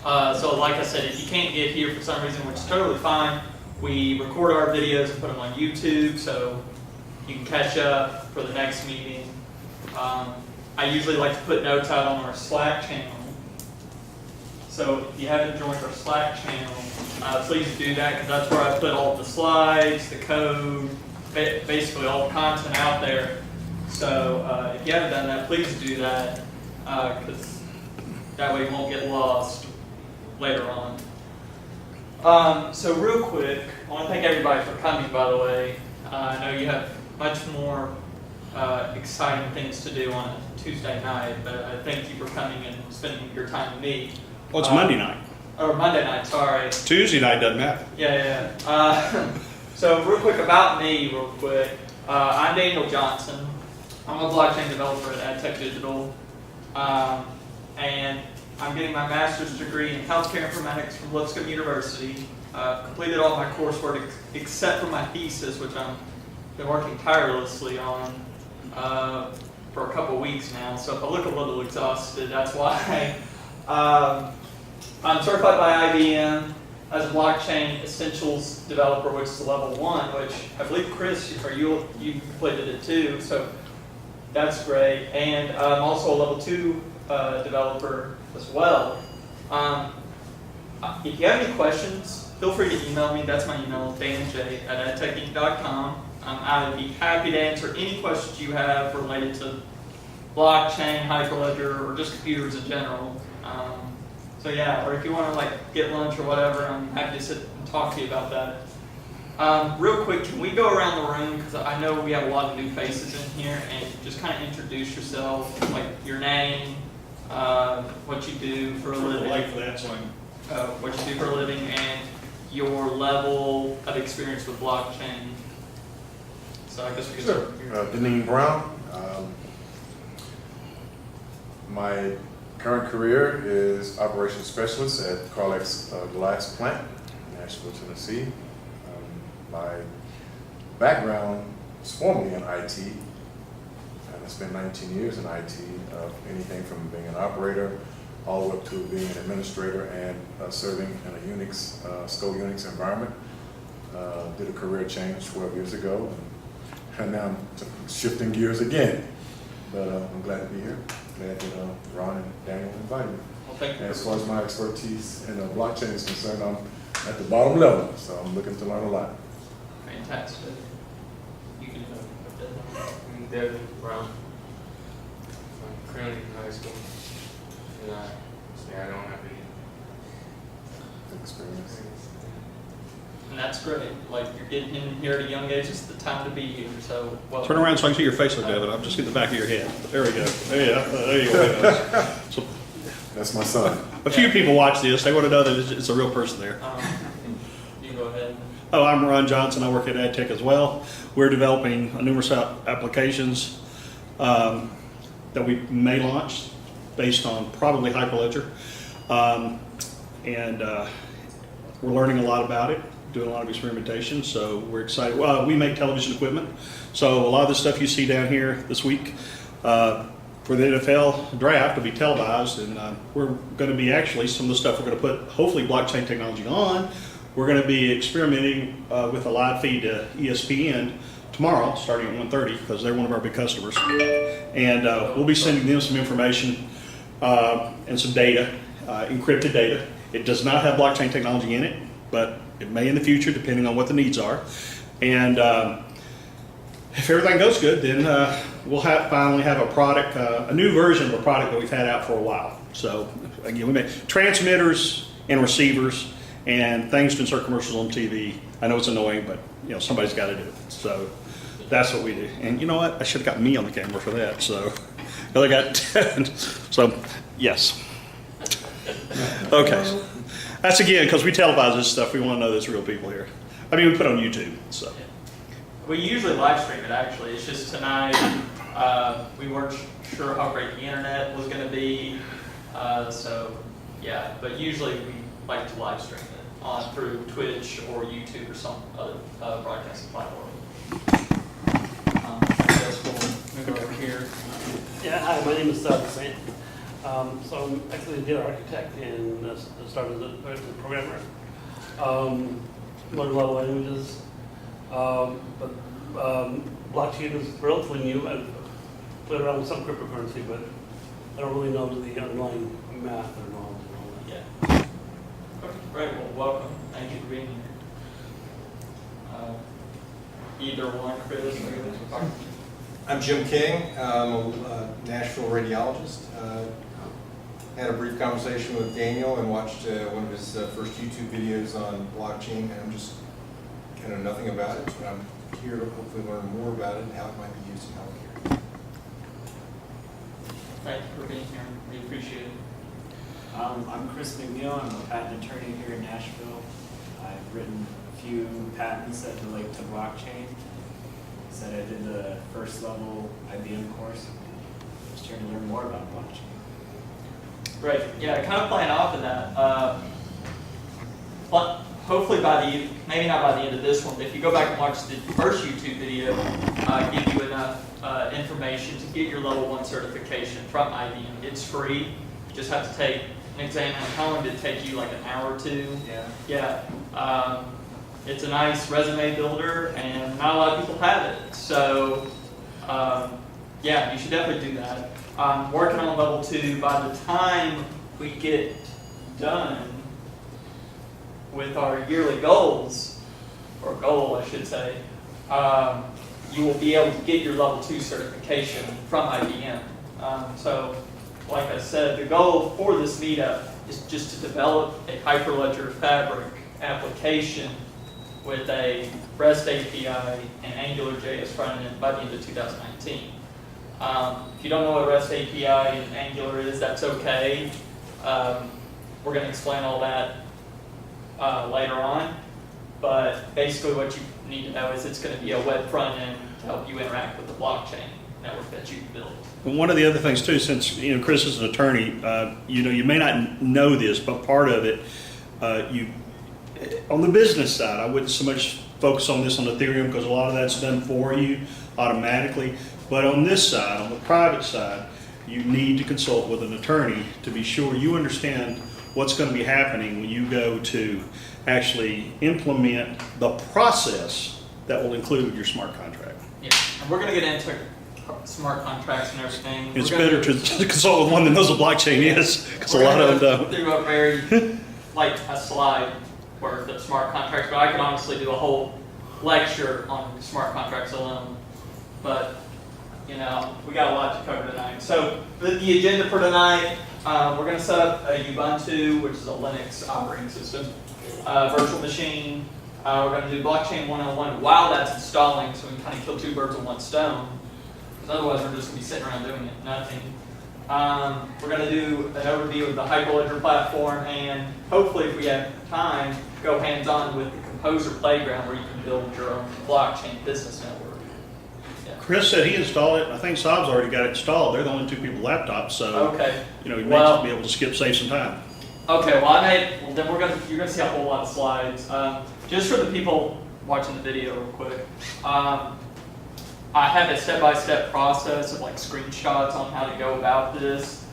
So like I said, if you can't get here for some reason, which is totally fine, we record our videos and put them on YouTube so you can catch up for the next meeting. I usually like to put notes out on our Slack channel. So if you haven't joined our Slack channel, please do that, because that's where I put all the slides, the code, basically all the content out there. So if you haven't done that, please do that, because that way you won't get lost later on. So real quick, I want to thank everybody for coming, by the way. I know you have much more exciting things to do on a Tuesday night, but I thank you for coming and spending your time with me. Well, it's Monday night. Or Monday night, sorry. Tuesday night doesn't matter. Yeah. So real quick about me, real quick. I'm Daniel Johnson. I'm a blockchain developer at AdTech Digital. And I'm getting my master's degree in healthcare informatics from Lipscomb University. Completed all my coursework except for my thesis, which I've been working tirelessly on for a couple weeks now. So if I look a little exhausted, that's why. I'm certified by IBM as a blockchain essentials developer, which is level 1, which I believe Chris, or you completed it too, so that's great. And I'm also a level 2 developer as well. If you have any questions, feel free to email me. That's my email, danj@adtechinc.com. I would be happy to answer any questions you have related to blockchain, Hyperledger, or just computers in general. So yeah, or if you want to like get lunch or whatever, I'm happy to sit and talk to you about that. Real quick, can we go around the room, because I know we have a lot of new faces in here, and just kind of introduce yourself, like your name, what you do for a living, what you do for a living, and your level of experience with blockchain. So I guess we can start here. Deneen Brown. My current career is operations specialist at Carlex Glass Plant in Nashville, Tennessee. My background is formerly in IT, and I spent 19 years in IT, anything from being an operator all the way up to being an administrator and serving in a Unix, SCO Unix environment. Did a career change 12 years ago, and now I'm shifting gears again. But I'm glad to be here. Glad that Ron and Daniel invited me. Well, thank you. As far as my expertise in blockchain is concerned, I'm at the bottom level, so I'm looking to learn a lot. Fantastic. You can I'm Devin Brown. I'm currently in high school, and I don't have any Experience. And that's great. Like, you're getting in here at a young age. It's the time to be here. So, well, Turn around so I can see your face, David. I'm just getting the back of your head. There we go. There you go. So, That's my son. a few people watch this. They want to know that it's a real person there. you go ahead. Oh, I'm Ron Johnson. I work at AdTech as well. We're developing numerous applications that we may launch based on probably Hyperledger. And we're learning a lot about it, doing a lot of experimentation, so we're excited. Well, we make television equipment, so a lot of the stuff you see down here this week for the NFL draft will be televised, and we're going to be actually, some of the stuff we're going to put, hopefully, blockchain technology on. We're going to be experimenting with a live feed to ESPN tomorrow, starting at 1:30, because they're one of our big customers. And we'll be sending them some information and some data, encrypted data. It does not have blockchain technology in it, but it may in the future, depending on what the needs are. And if everything goes good, then we'll finally have a product, a new version of a product that we've had out for a while. So again, we make transmitters and receivers and things to insert commercials on TV. I know it's annoying, but somebody's got to do it. So that's what we do. And you know what? I should have got me on the camera for that. So I got so yes. Okay. That's again because we televise this stuff. We want to know there's real people here. I mean, we put it on YouTube. So We usually live stream it, actually. It's just tonight, we weren't sure how great the internet was going to be. So, yeah, but usually we like to live stream it on through Twitch or YouTube or some other broadcasting platform. I guess we'll move over here. Yeah, hi, my name is Doug Saint. So I'm actually a data architect and started as a programmer. Learned a lot of languages, but blockchain is relatively new. I've played around with some cryptocurrency, but I don't really know the underlying math or knowledge and all that. Yeah. Okay, great. Well, welcome. Thank you for being here. Either one, Chris, or you want to I'm Jim King. I'm a Nashville radiologist. Had a brief conversation with Daniel and watched one of his first YouTube videos on blockchain, and I'm just kind of nothing about it, but I'm here to hopefully learn more about it and how it might be used in healthcare. Thank you for being here. We appreciate it. I'm Chris McNeil. I'm a patent attorney here in Nashville. I've written a few patents that relate to blockchain. Said I did the first level IBM course. Just here to learn more about blockchain. Great. Yeah, kind of playing off of that. But hopefully maybe not by the end of this one, but if you go back and watch the first YouTube video, give you enough information to get your level 1 certification from IBM. It's free. You just have to take an exam. How long did it take you? Like an hour or two? Yeah. Yeah. It's a nice resume builder, and not a lot of people have it. So, yeah, you should definitely do that. I'm working on level 2. By the time we get done with our yearly goals, or goal, I should say, you will be able to get your level 2 certification from IBM. So, like I said, the goal for this meetup is just to develop a Hyperledger Fabric application with a REST API and AngularJS front end by the end of 2019. If you don't know what REST API and Angular is, that's okay. We're going to explain all that later on. But basically what you need to know is it's going to be a web front end to help you interact with the blockchain network that you build. And one of the other things too, since Chris is an attorney, you may not know this, but part of it, on the business side, I wouldn't so much focus on this on Ethereum because a lot of that's done for you automatically. But on this side, on the private side, you need to consult with an attorney to be sure you understand what's going to be happening when you go to actually implement the process that will include your smart contract. Yeah, and we're going to get into smart contracts and everything. It's better to consult with one that knows what blockchain is, because a lot of them don't. Do a very, like a slide worth of smart contracts, but I could honestly do a whole lecture on smart contracts alone. But, we got a lot to cover tonight. So the agenda for tonight, we're going to set up a Ubuntu, which is a Linux operating system, virtual machine. We're going to do blockchain 101 while that's installing, so we can kind of kill 2 birds with 1 stone. Because otherwise we're just going to be sitting around doing nothing. We're going to do an overview of the Hyperledger platform, and hopefully, if we have time, go hands-on with the Composer Playground, where you can build your own blockchain business network. Yeah. Chris said he installed it. I think Saab's already got it installed. They're the only 2 people laptops, so Okay. you may just be able to save some time. Okay. Well, then you're gonna see a whole lot of slides. Just for the people watching the video, real quick. I have a step-by-step process of like screenshots on how to go about this.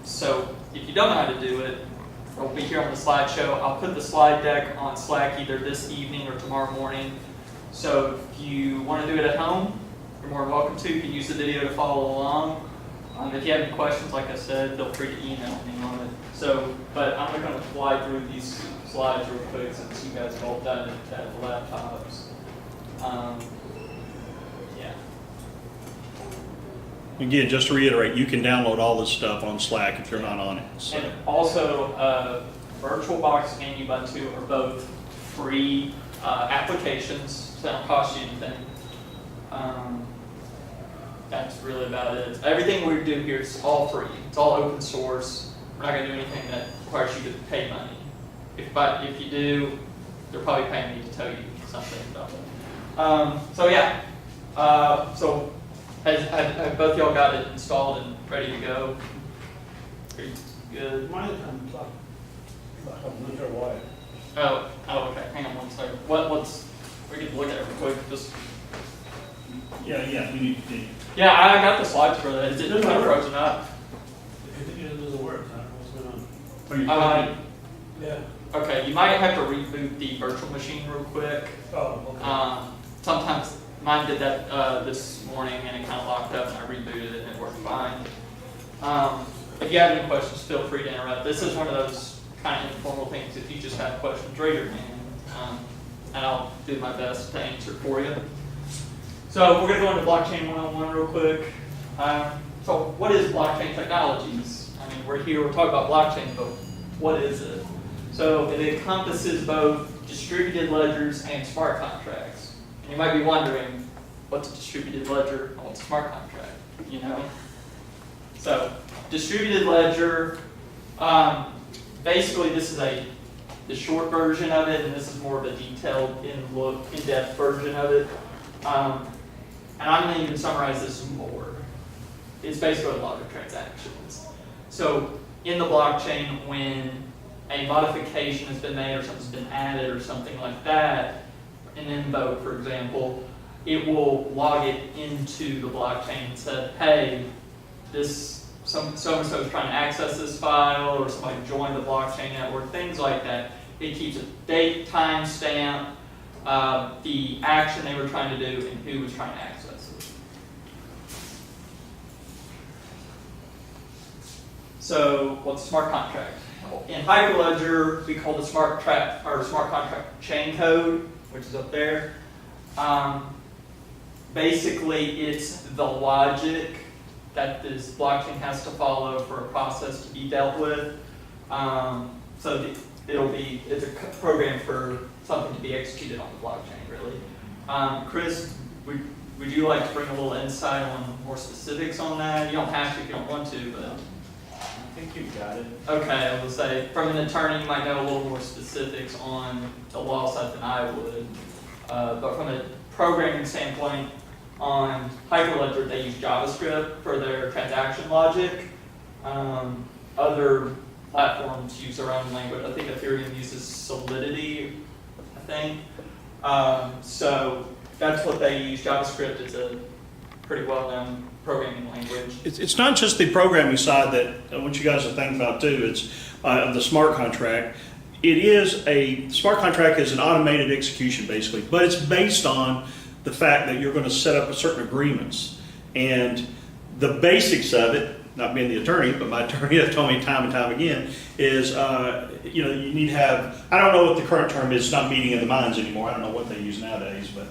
So if you don't know how to do it, it'll be here on the slideshow. I'll put the slide deck on Slack either this evening or tomorrow morning. So if you want to do it at home, you're more than welcome to. You can use the video to follow along. If you have any questions, like I said, feel free to email me on it. So, but I'm not going to fly through these slides real quick since you guys have all done it at laptops. Yeah. Again, just to reiterate, you can download all this stuff on Slack if you're not on it. So. And also, VirtualBox and Ubuntu are both free applications, so they don't cost you anything. That's really about it. Everything we do here is all free. It's all open source. We're not going to do anything that requires you to pay money. If you do, they're probably paying me to tell you something about it. So yeah. So have both y'all got it installed and ready to go? Pretty good. Mine is on top. I'm not sure why. Oh, okay. Hang on one second. We can look at it real quick. Just. Yeah, you need to. Yeah, I got the slides for that. Is it kind of frozen up? Are you? Yeah. Okay, you might have to reboot the virtual machine real quick. Oh, okay. Sometimes mine did that this morning and it kind of locked up and I rebooted it and it worked fine. If you have any questions, feel free to interrupt. This is one of those kind of informal things. If you just have questions, raise your hand, and I'll do my best to answer for you. So we're going to go into blockchain 101 real quick. So what is blockchain technologies? I mean, we're here, we're talking about blockchain, but what is it? So it encompasses both distributed ledgers and smart contracts. And you might be wondering, what's a distributed ledger and what's a smart contract? You know? So distributed ledger, basically this is the short version of it, and this is more of a detailed, in-depth version of it. And I'm going to even summarize this more. It's basically a log of transactions. So in the blockchain, when a modification has been made or something's been added or something like that, an invoke, for example, it will log it into the blockchain and say, hey, so-and-so is trying to access this file, or somebody joined the blockchain network, things like that. It keeps a date, time stamp, the action they were trying to do, and who was trying to access it. So, what's a smart contract? In Hyperledger, we call the smart contract chain code, which is up there. Basically, it's the logic that this blockchain has to follow for a process to be dealt with. So it's a program for something to be executed on the blockchain, really. Chris, would you like to bring a little insight on more specifics on that? You don't have to if you don't want to, but. I think you've got it. Okay, I will say, from an attorney, you might know a little more specifics on the law side than I would. But from a programming standpoint, on Hyperledger, they use JavaScript for their transaction logic. Other platforms use their own language. I think Ethereum uses Solidity, I think. So that's what they use. JavaScript is a pretty well-known programming language. It's not just the programming side that I want you guys to think about too. It's the smart contract. Smart contract is an automated execution basically, but it's based on the fact that you're going to set up certain agreements. And the basics of it, not being the attorney, but my attorney has told me time and time again, is you need to have, I don't know what the current term is, it's not meeting of the minds anymore. I don't know what they use nowadays, but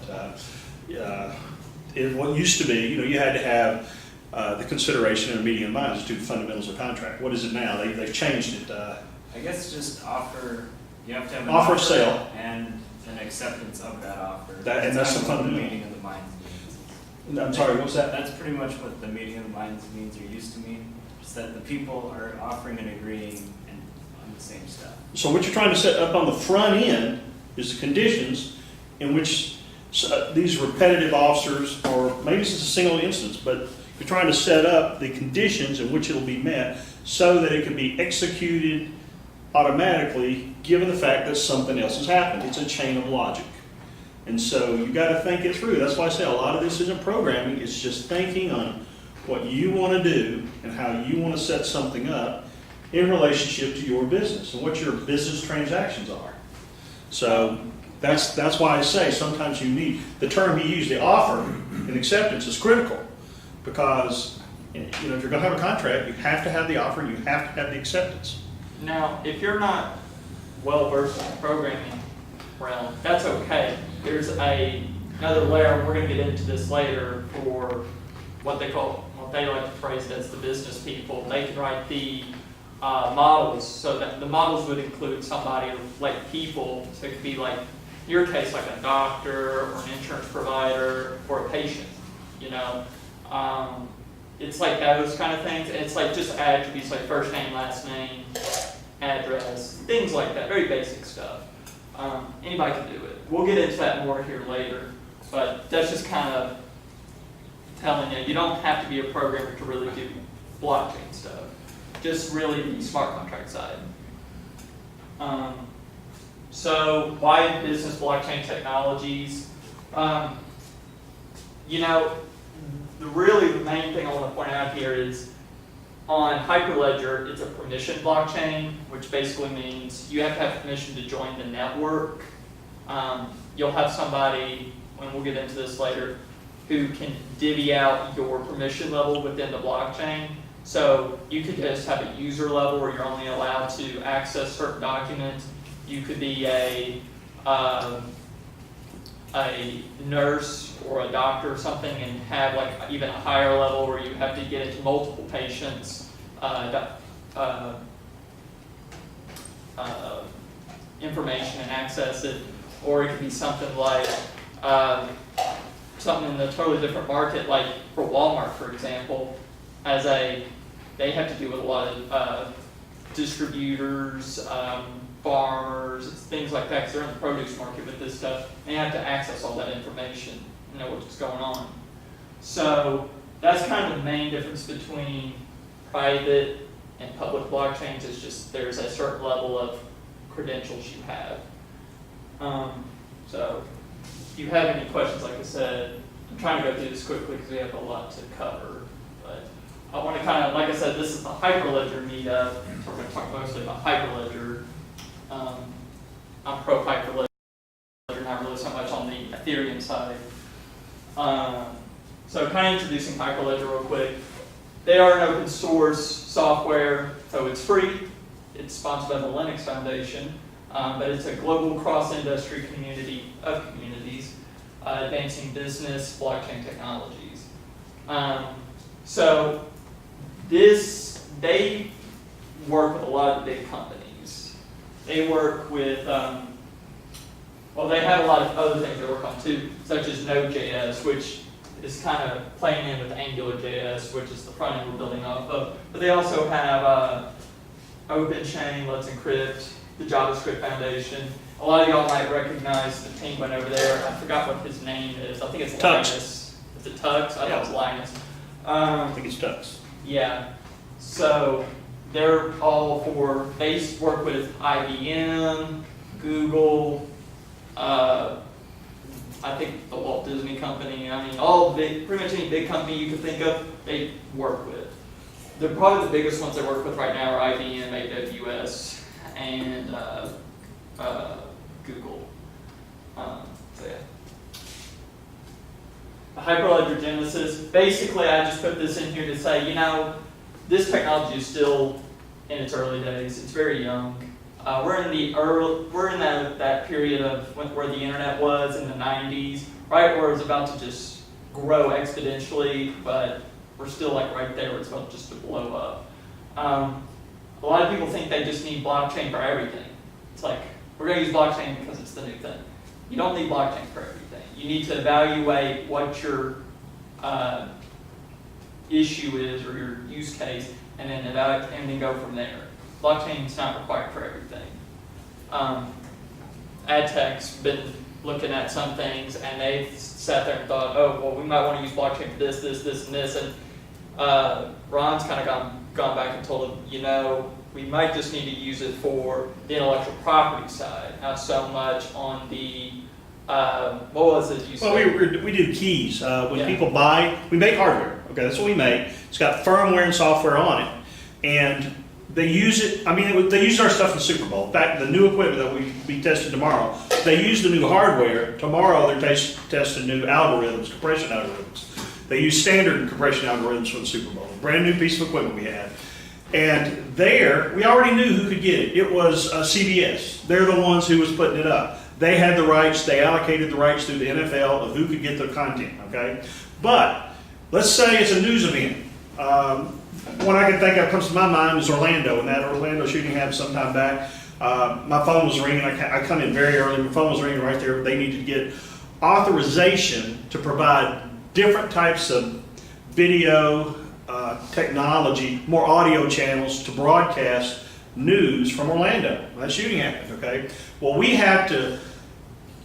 what used to be, you had to have the consideration and a meeting of the minds to the fundamentals of contract. What is it now? They've changed it. I guess just you have to have an Offer of sale. And an acceptance of that offer. And that's the kind of what fundamental. the meeting of the minds means. I'm sorry, what's that? That's pretty much what the meeting of the minds means or used to mean. Just that the people are offering and agreeing on the same stuff. So what you're trying to set up on the front end is the conditions in which these repetitive officers, or maybe it's just a single instance, but you're trying to set up the conditions in which it'll be met so that it can be executed automatically given the fact that something else has happened. It's a chain of logic. And so you got to think it through. That's why I say a lot of this isn't programming. It's just thinking on what you want to do and how you want to set something up in relationship to your business and what your business transactions are. So that's why I say sometimes you need, the term he used, the offer and acceptance is critical, because if you're going to have a contract, you have to have the offer and you have to have the acceptance. Now, if you're not well versed in the programming realm, that's okay. There's another layer, and we're going to get into this later, for what they like to phrase as the business people. They can write the models, so that the models would include somebody like people. So it could be like, in your case, like a doctor or an insurance provider or a patient. It's like those kind of things. It's like just attributes like first name, last name, address, things like that. Very basic stuff. Anybody can do it. We'll get into that more here later, but that's just kind of telling you don't have to be a programmer to really do blockchain stuff. Just really the smart contract side. So why business blockchain technologies? The main thing I want to point out here is on Hyperledger, it's a permission blockchain, which basically means you have to have permission to join the network. You'll have somebody, and we'll get into this later, who can divvy out your permission level within the blockchain. So you could just have a user level where you're only allowed to access certain documents. You could be a nurse or a doctor or something and have like even a higher level where you have to get into multiple patients' information and access it. Or it could be something like something in a totally different market, like for Walmart, for example, they have to do with a lot of distributors, farmers, things like that, because they're in the produce market with this stuff. And they have to access all that information and know what's going on. So that's kind of the main difference between private and public blockchains. Is just there's a certain level of credentials you have. So if you have any questions, like I said, I'm trying to go through this quickly because we have a lot to cover. But I want to kind of, like I said, this is the Hyperledger meetup, so we're going to talk mostly about Hyperledger. I'm pro Hyperledger, not really so much on the Ethereum side. So kind of introducing Hyperledger real quick. They are an open source software, so it's free. It's sponsored by the Linux Foundation. But it's a global cross-industry community of communities advancing business blockchain technologies. So they work with a lot of big companies. They work with, well, they have a lot of other things they work on too, such as Node.js, which is kind of playing in with AngularJS, which is the front end we're building off of. But they also have OpenChain, Let's Encrypt, the JavaScript Foundation. A lot of y'all might recognize the penguin over there. I forgot what his name is. I think it's Tux. Linus. Is it Tux? I thought it was Linus. I think it's Tux. Yeah. So they're all they work with IBM, Google, I think the Walt Disney Company. I mean, pretty much any big company you can think of, they work with. They're probably the biggest ones they work with right now are IBM, AWS, and Google. So yeah. The Hyperledger Genesis. Basically, I just put this in here to say, this technology is still in its early days. It's very young. We're in that period of where the internet was in the 90s, right where it's about to just grow exponentially, but we're still like right there where it's about just to blow up. A lot of people think they just need blockchain for everything. It's like, we're going to use blockchain because it's the new thing. You don't need blockchain for everything. You need to evaluate what your issue is or your use case, and then go from there. Blockchain is not required for everything. AdTech's been looking at some things, and they've sat there and thought, oh, well, we might want to use blockchain for this, this, this, and this. And Ron's kind of gone back and told him, we might just need to use it for the intellectual property side, not so much on the, what was it you said? Well, we do keys. When people buy, we make hardware. Okay, that's what we make. It's got firmware and software on it. And they use it, they used our stuff in the Super Bowl. In fact, the new equipment that we be tested tomorrow, they use the new hardware. Tomorrow they're testing new algorithms, compression algorithms. They use standard compression algorithms for the Super Bowl. Brand new piece of equipment we had. And there, we already knew who could get it. It was CBS. They're the ones who was putting it up. They had the rights, they allocated the rights through the NFL of who could get the content, okay? But let's say it's a news event. One I can think of comes to my mind is Orlando, and that Orlando shooting happened some time back. My phone was ringing. I come in very early. My phone was ringing right there. They needed to get authorization to provide different types of video technology, more audio channels to broadcast news from Orlando. That shooting happened, okay? Well, they have to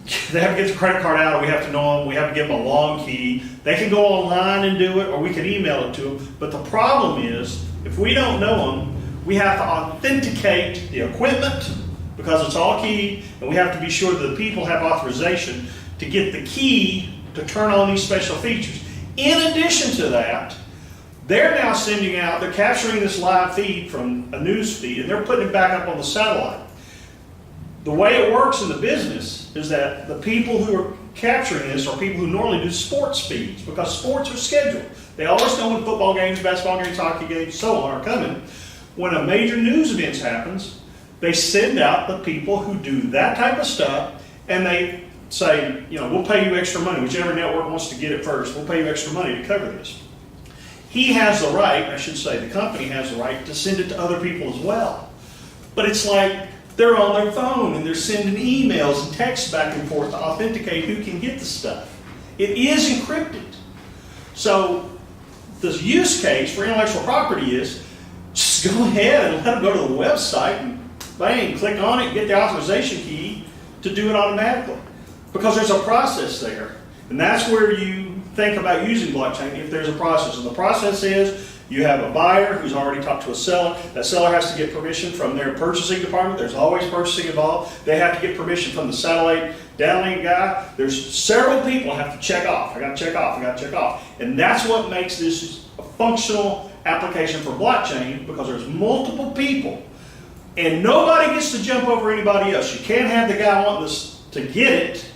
get the credit card out, or we have to know them, we have to give them a long key. They can go online and do it, or we can email it to them. But the problem is, if we don't know them, we have to authenticate the equipment because it's all keyed, and we have to be sure that the people have authorization to get the key to turn on these special features. In addition to that, They're now sending out, they're capturing this live feed from a news feed and they're putting it back up on the satellite. The way it works in the business is that the people who are capturing this are people who normally do sports feeds because sports are scheduled. They always know when football games, basketball games, hockey games, so on are coming. When a major news event happens, they send out the people who do that type of stuff and they say, you know, we'll pay you extra money. Whichever network wants to get it first, we'll pay you extra money to cover this. He has the right, I should say, the company has the right to send it to other people as well. But it's like they're on their phone and they're sending emails and texts back and forth to authenticate who can get the stuff. It is encrypted. So the use case for intellectual property is just go ahead and let them go to the website and bang, click on it, get the authorization key to do it automatically. Because there's a process there. And that's where you think about using blockchain if there's a process. And the process is you have a buyer who's already talked to a seller. That seller has to get permission from their purchasing department. There's always purchasing involved. They have to get permission from the satellite downlink guy. There's several people have to check off. I got to check off. I got to check off. And that's what makes this a functional application for blockchain because there's multiple people. And nobody gets to jump over anybody else. You can't have the guy wanting this to get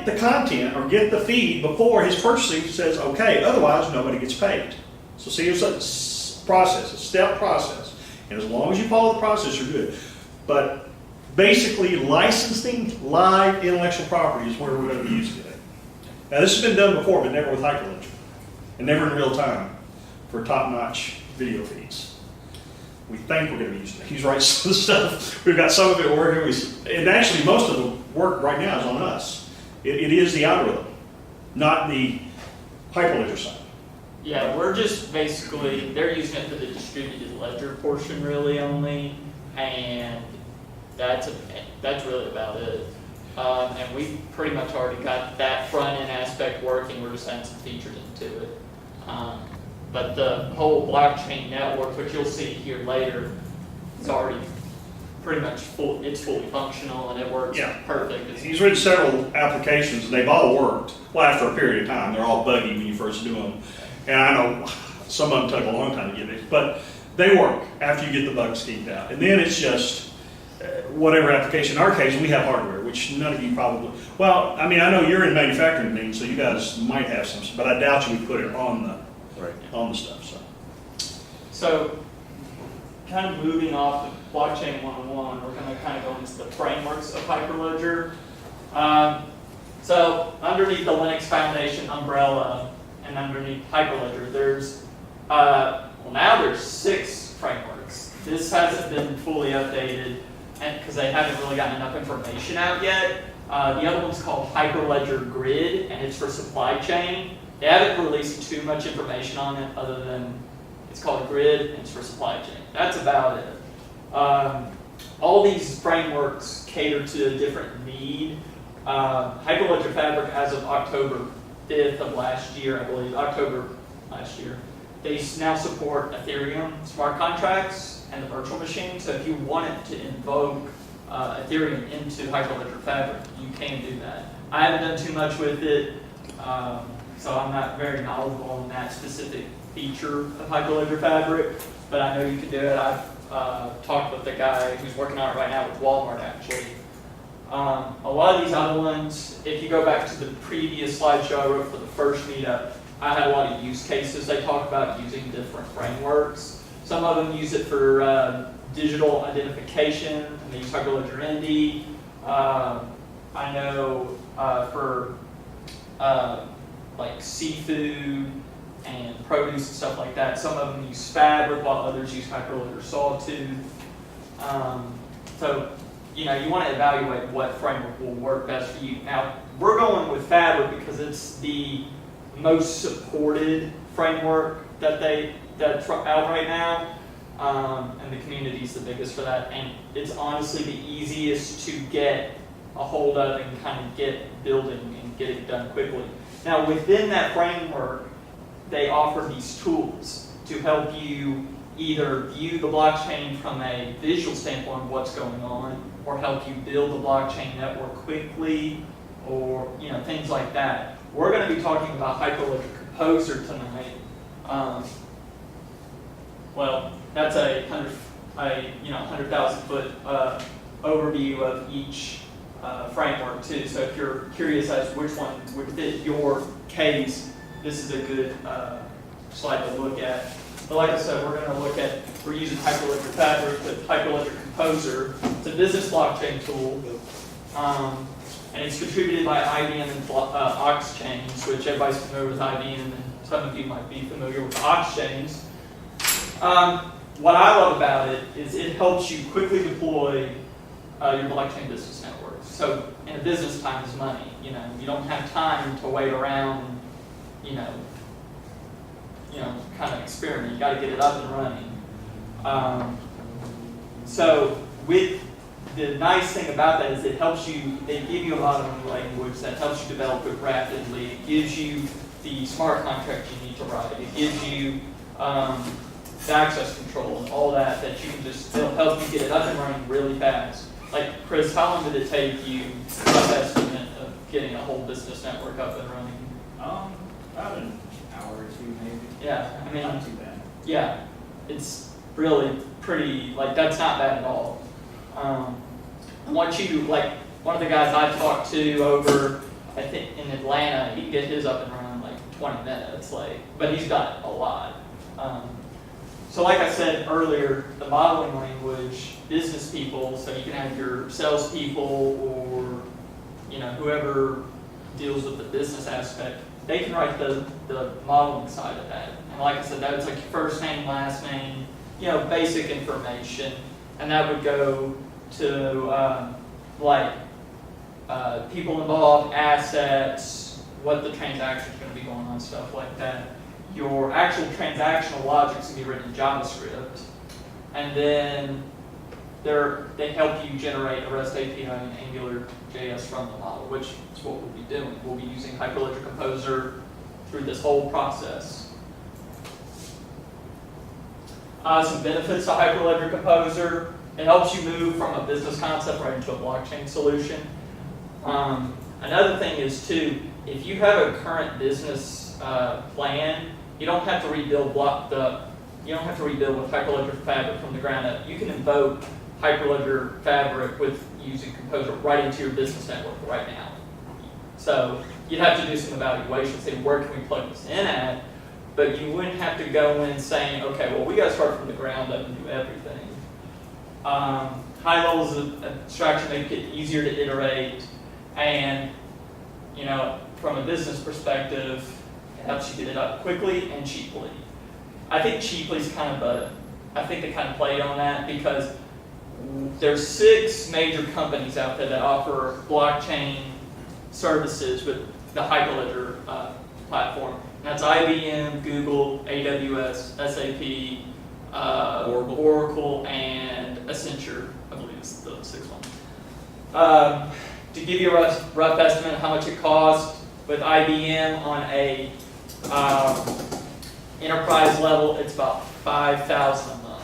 the content or get the feed before his purchasing says okay, otherwise nobody gets paid. So see, it's a process, a step process. And as long as you follow the process, you're good. But basically licensing live intellectual property is where we're going to be using it. Now this has been done before, but never with Hyperledger. And never in real time for top-notch video feeds. We think we're going to be using it. He's writing some of the stuff. We've got some of it working. And actually most of the work right now is on us. It is the algorithm, not the Hyperledger side. Yeah, we're just basically, they're using it for the distributed ledger portion really only, and that's really about it. And we pretty much already got that front end aspect working, we're just adding some features into it. But the whole blockchain network, which you'll see here later, is already pretty much it's fully functional and it works perfect. He's written several applications and they've all worked. Well, after a period of time, they're all buggy when you first do them. And I know some of them take a long time to get it, but they work after you get the bugs schemed out. And then it's just whatever application. In our case, we have hardware, which none of you probably, well, I mean, I know you're in manufacturing things, so you guys might have some, but I doubt you would put it on the stuff. So kind of moving off of Blockchain 101, we're going to kind of go into the frameworks of Hyperledger. So underneath the Linux Foundation umbrella and underneath Hyperledger, there's, now there's 6 frameworks. This hasn't been fully updated because they haven't really gotten enough information out yet. The other one's called Hyperledger Grid, and it's for supply chain. They haven't released too much information on it other than it's called Grid and it's for supply chain. That's about it. All these frameworks cater to a different need. Hyperledger Fabric, as of October 5th of last year, I believe, October last year, they now support Ethereum smart contracts and the virtual machine. So if you wanted to invoke Ethereum into Hyperledger Fabric, you can do that. I haven't done too much with it, so I'm not very knowledgeable on that specific feature of Hyperledger Fabric, but I know you can do it. I've talked with the guy who's working on it right now with Walmart, actually. A lot of these other ones, if you go back to the previous slideshow I wrote for the first meetup, I had a lot of use cases. They talk about using different frameworks. Some of them use it for digital identification, and they use Hyperledger Indy. I know for like seafood and produce and stuff like that. Some of them use Fabric, while others use Hyperledger Sawtooth. So, you know, you want to evaluate what framework will work best for you. Now, we're going with Fabric because it's the most supported framework that's out right now, and the community is the biggest for that. And it's honestly the easiest to get a hold of and kind of get building and get it done quickly. Now, within that framework, they offer these tools to help you either view the blockchain from a visual standpoint of what's going on, or help you build the blockchain network quickly, or things like that. We're going to be talking about Hyperledger Composer tonight, Well, that's a 100,000 foot overview of each framework too. So if you're curious as to which one would fit your case, this is a good slide to look at. But like I said, we're using Hyperledger Fabric with Hyperledger Composer. It's a business blockchain tool. And it's contributed by IBM and Oxchains, which everybody's familiar with IBM, and some of you might be familiar with Oxchains. What I love about it is it helps you quickly deploy your blockchain business network. So, in a business, time is money. You don't have time to wait around and, kind of experiment. You got to get it up and running. So, with the nice thing about that is it helps you. They give you a lot of language that helps you develop it rapidly. It gives you the smart contract you need to write. It gives you the access control and all that you can it'll help you get it up and running really fast. Like, Chris, how long did it take you, rough estimate of getting a whole business network up and running? About an hour or two maybe. Yeah, I mean, Not too bad. yeah, it's really pretty, that's not bad at all. I want you, one of the guys I talked to over, I think in Atlanta, he can get his up and running in 20 minutes, but he's got a lot. So like I said earlier, the modeling language, business people, so you can have your salespeople or whoever deals with the business aspect, they can write the modeling side of that. And like I said, that's your first name, last name, basic information, and that would go to people involved, assets, what the transaction is going to be going on, stuff like that. Your actual transactional logic is going to be written in JavaScript, and then they help you generate a REST API and Angular JS from the model, which is what we'll be doing. We'll be using Hyperledger Composer through this whole process. Some benefits to Hyperledger Composer. It helps you move from a business concept right into a blockchain solution. Another thing is too, if you have a current business plan, you don't have to rebuild with Hyperledger Fabric from the ground up. You can invoke Hyperledger Fabric with using Composer right into your business network right now. So you'd have to do some evaluation, say where can we plug this in at, but you wouldn't have to go in saying, okay, well we got to start from the ground up and do everything. High levels of abstraction make it easier to iterate, and from a business perspective, it helps you get it up quickly and cheaply. I think cheaply is I think they kind of played on that because there's 6 major companies out there that offer blockchain services with the Hyperledger platform. And that's IBM, Google, AWS, SAP, Oracle, and Accenture, I believe is the 6th one. To give you a rough estimate of how much it costs with IBM on a enterprise level, it's about $5,000 a month,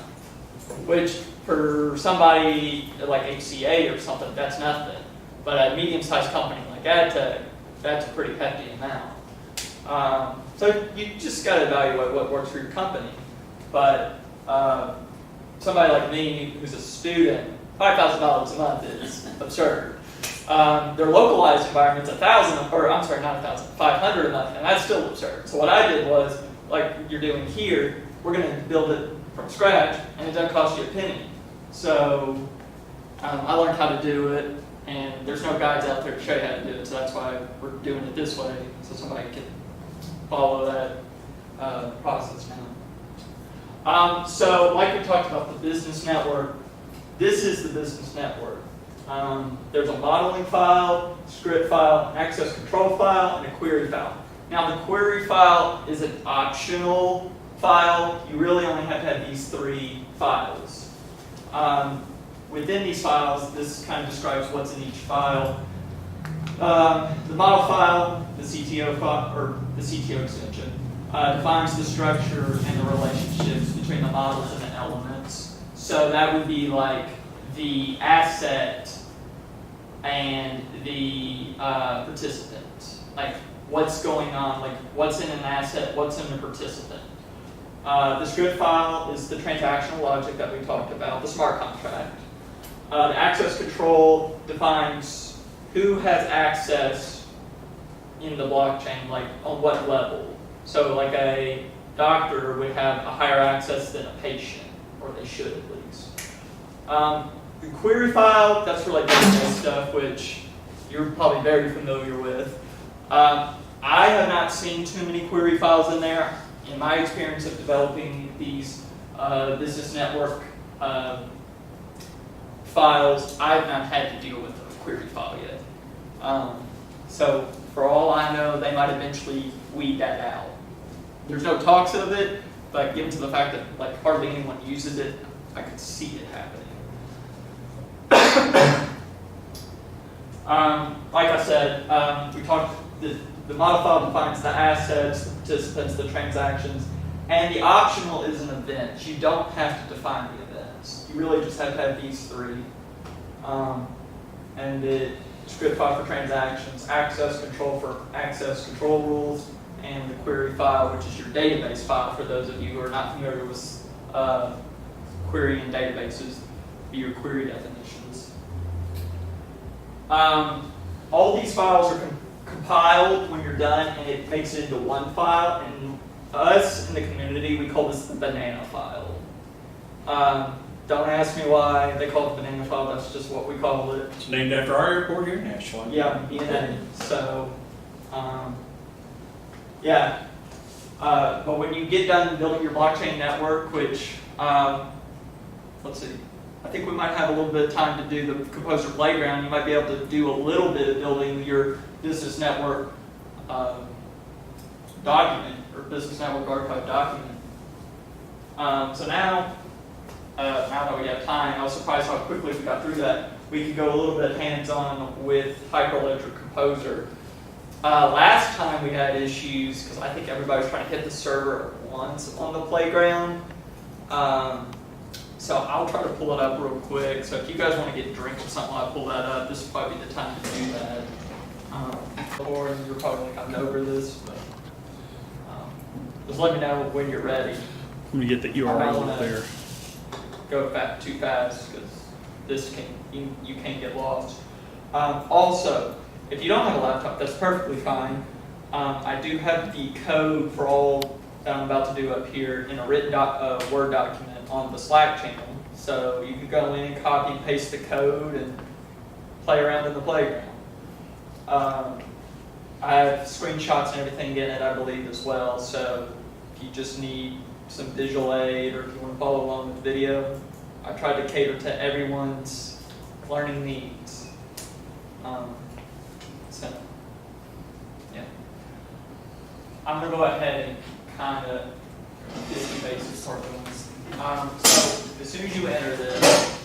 which for somebody like HCA or something, that's nothing. But a medium-sized company like AdTech, that's a pretty hefty amount. So you just got to evaluate what works for your company. But somebody like me who's a student, $5,000 a month is absurd. Their localized environment's $500 a month, and that's still absurd. So what I did was, like you're doing here, we're going to build it from scratch, and it doesn't cost you a penny. So I learned how to do it, and there's no guides out there to show you how to do it, so that's why we're doing it this way, so somebody can follow that process now. So like we talked about the business network, this is the business network. There's a modeling file, script file, an access control file, and a query file. Now the query file is an optional file. You really only have to have these 3 files. Within these files, this kind of describes what's in each file. The model file, the CTO file, or the CTO extension, defines the structure and the relationships between the models and the elements. So that would be like the asset and the participant. Like what's going on, like what's in an asset, what's in a participant. This grid file is the transactional logic that we talked about, the smart contract. The access control defines who has access in the blockchain, like on what level. So like a doctor would have a higher access than a patient, or they should at least. The query file, that's for like database stuff, which you're probably very familiar with. I have not seen too many query files in there. In my experience of developing these business network files, I've not had to deal with a query file yet. So for all I know, they might eventually weed that out. There's no talks of it, but given to the fact that like hardly anyone uses it, I could see it happening. Like I said, we talked, the model file defines the assets, the participants, the transactions, and the optional is an event. You don't have to define the events. You really just have to have these three. And the script file for transactions, access control for access control rules, and the query file, which is your database file for those of you who are not familiar with querying databases, be your query definitions. All these files are compiled when you're done, and it makes it into one file. And us in the community, we call this the banana file. Don't ask me why they call it the banana file. That's just what we call it. It's named after our airport here in Nashville. Yeah, BNA. So, yeah. But when you get done building your blockchain network, which, let's see, I think we might have a little bit of time to do the Composer Playground. You might be able to do a little bit of building your business network document, or business network archive document. So now that we have time, I was surprised how quickly we got through that. We could go a little bit hands-on with Hyperledger Composer. Last time we had issues because I think everybody was trying to hit the server at once on the playground. So I'll try to pull it up real quick. So if you guys want to get drinks or something while I pull that up, this would probably be the time to do that. Or you're probably like, I'm over this, but just let me know when you're ready. Let me get the URL up there. Go back too fast because this you can't get lost. Also, if you don't have a laptop, that's perfectly fine. I do have the code for all that I'm about to do up here in a written Word document on the Slack channel. So you can go in, copy, paste the code, and play around in the playground. I have screenshots and everything in it, I believe, as well. So if you just need some visual aid, or if you want to follow along with video, I tried to cater to everyone's learning needs. So, yeah. I'm going to go ahead and kind of do the basics part of this. So, as soon as you enter this,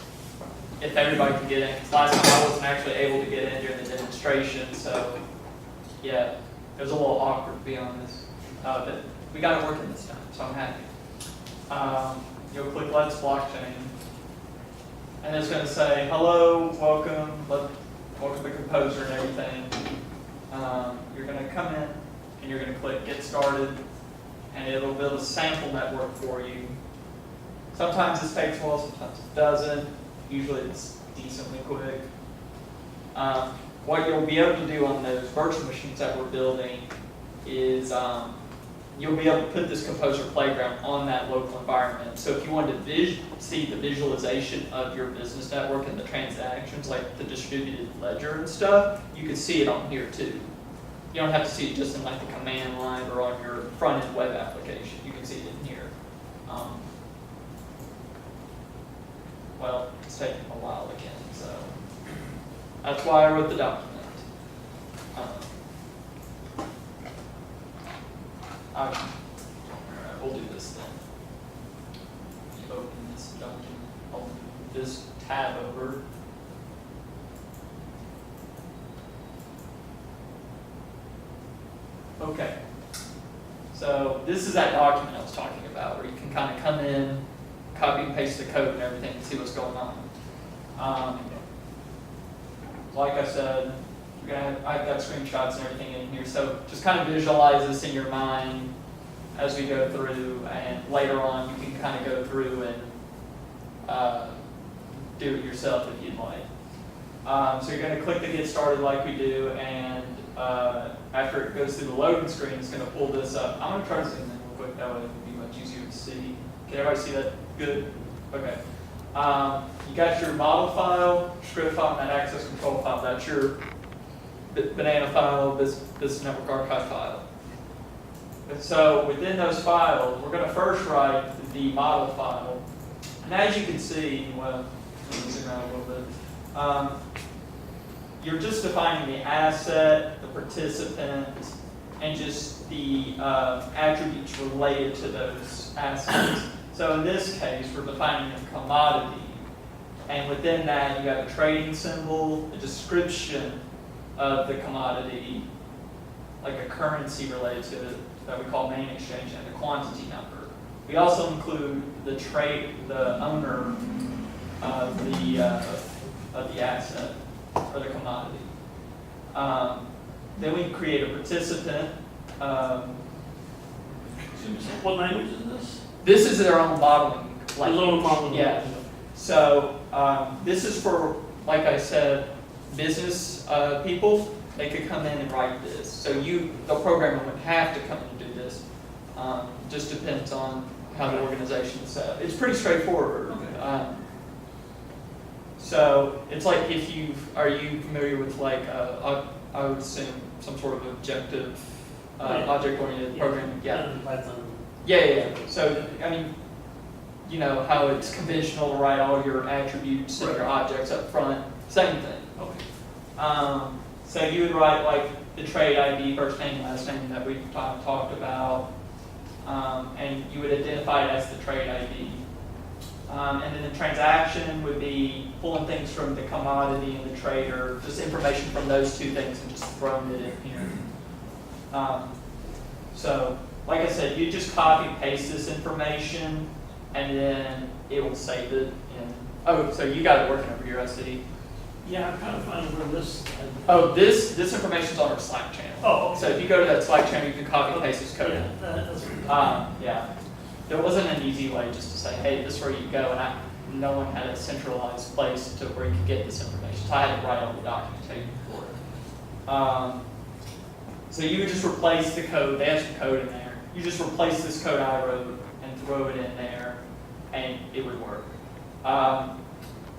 if everybody can get in, 'cause last time I wasn't actually able to get in during the demonstration, so yeah, it was a little awkward to be honest. But we got it working this time, so I'm happy. You'll click Let's Blockchain, and it's going to say, hello, welcome to Composer and everything. You're going to come in, and you're going to click Get Started, and it'll build a sample network for you. Sometimes this takes a while, sometimes it doesn't. Usually it's decently quick. What you'll be able to do on those virtual machines that we're building is you'll be able to put this Composer Playground on that local environment. So if you wanted to see the visualization of your business network and the transactions, like the distributed ledger and stuff, you can see it on here too. You don't have to see it just in like the command line or on your front-end web application. You can see it in here. Well, it's taking a while again, so that's why I wrote the document. All right, we'll do this then. Open this document, I'll move this tab over. Okay, so this is that document I was talking about where you can kind of come in, copy and paste the code and everything and see what's going on. Like I said, I've got screenshots and everything in here, so just kind of visualize this in your mind as we go through, and later on you can kind of go through and do it yourself if you'd like. So you're going to click the Get Started like we do, and after it goes through the loading screen, it's going to pull this up. I'm going to try to zoom in real quick, that way it'll be much easier to see. Can everybody see that good? Okay. You got your model file, script file, and that access control file. That's your banana file, this network archive file. And so within those files, we're going to first write the model file. And as you can see, well, let me zoom out a little bit. You're just defining the asset, the participant, and just the attributes related to those assets. So in this case, we're defining a commodity. And within that, you got a trading symbol, a description of the commodity, like a currency related to it that we call main exchange, and the quantity number. We also include the owner of the asset or the commodity. Then we create a participant. What language is this? This is their own modeling Their own modeling. Yeah. So this is for, like I said, business people. They could come in and write this. So the programmer wouldn't have to come in and do this. Just depends on how the organization is set up. It's pretty straightforward. Okay. So it's like are you familiar with like, I would assume some sort of objective, object-oriented programming? Yeah. Python. Yeah. So, I mean, you know how it's conventional to write all your attributes and your objects up front. Same thing. Okay. So you would write like the trade ID, first name, last name that we talked about, and you would identify it as the trade ID. And then the transaction would be pulling things from the commodity and the trader, just information from those two things and just throwing it in here. So, like I said, you just copy and paste this information, and then it will save it in. Oh, so you got it working over here, I see. Yeah, I'm trying to find where this. Oh, this information's on our Slack channel. Oh, okay. So if you go to that Slack channel, you can copy and paste this code. Yeah, that's Yeah. There wasn't an easy way just to say, hey, this is where you go, and no one had a centralized place to where you could get this information. So I had to write all the documentation for it. So you would just replace the code. They have some code in there. You just replace this code I wrote and throw it in there, and it would work.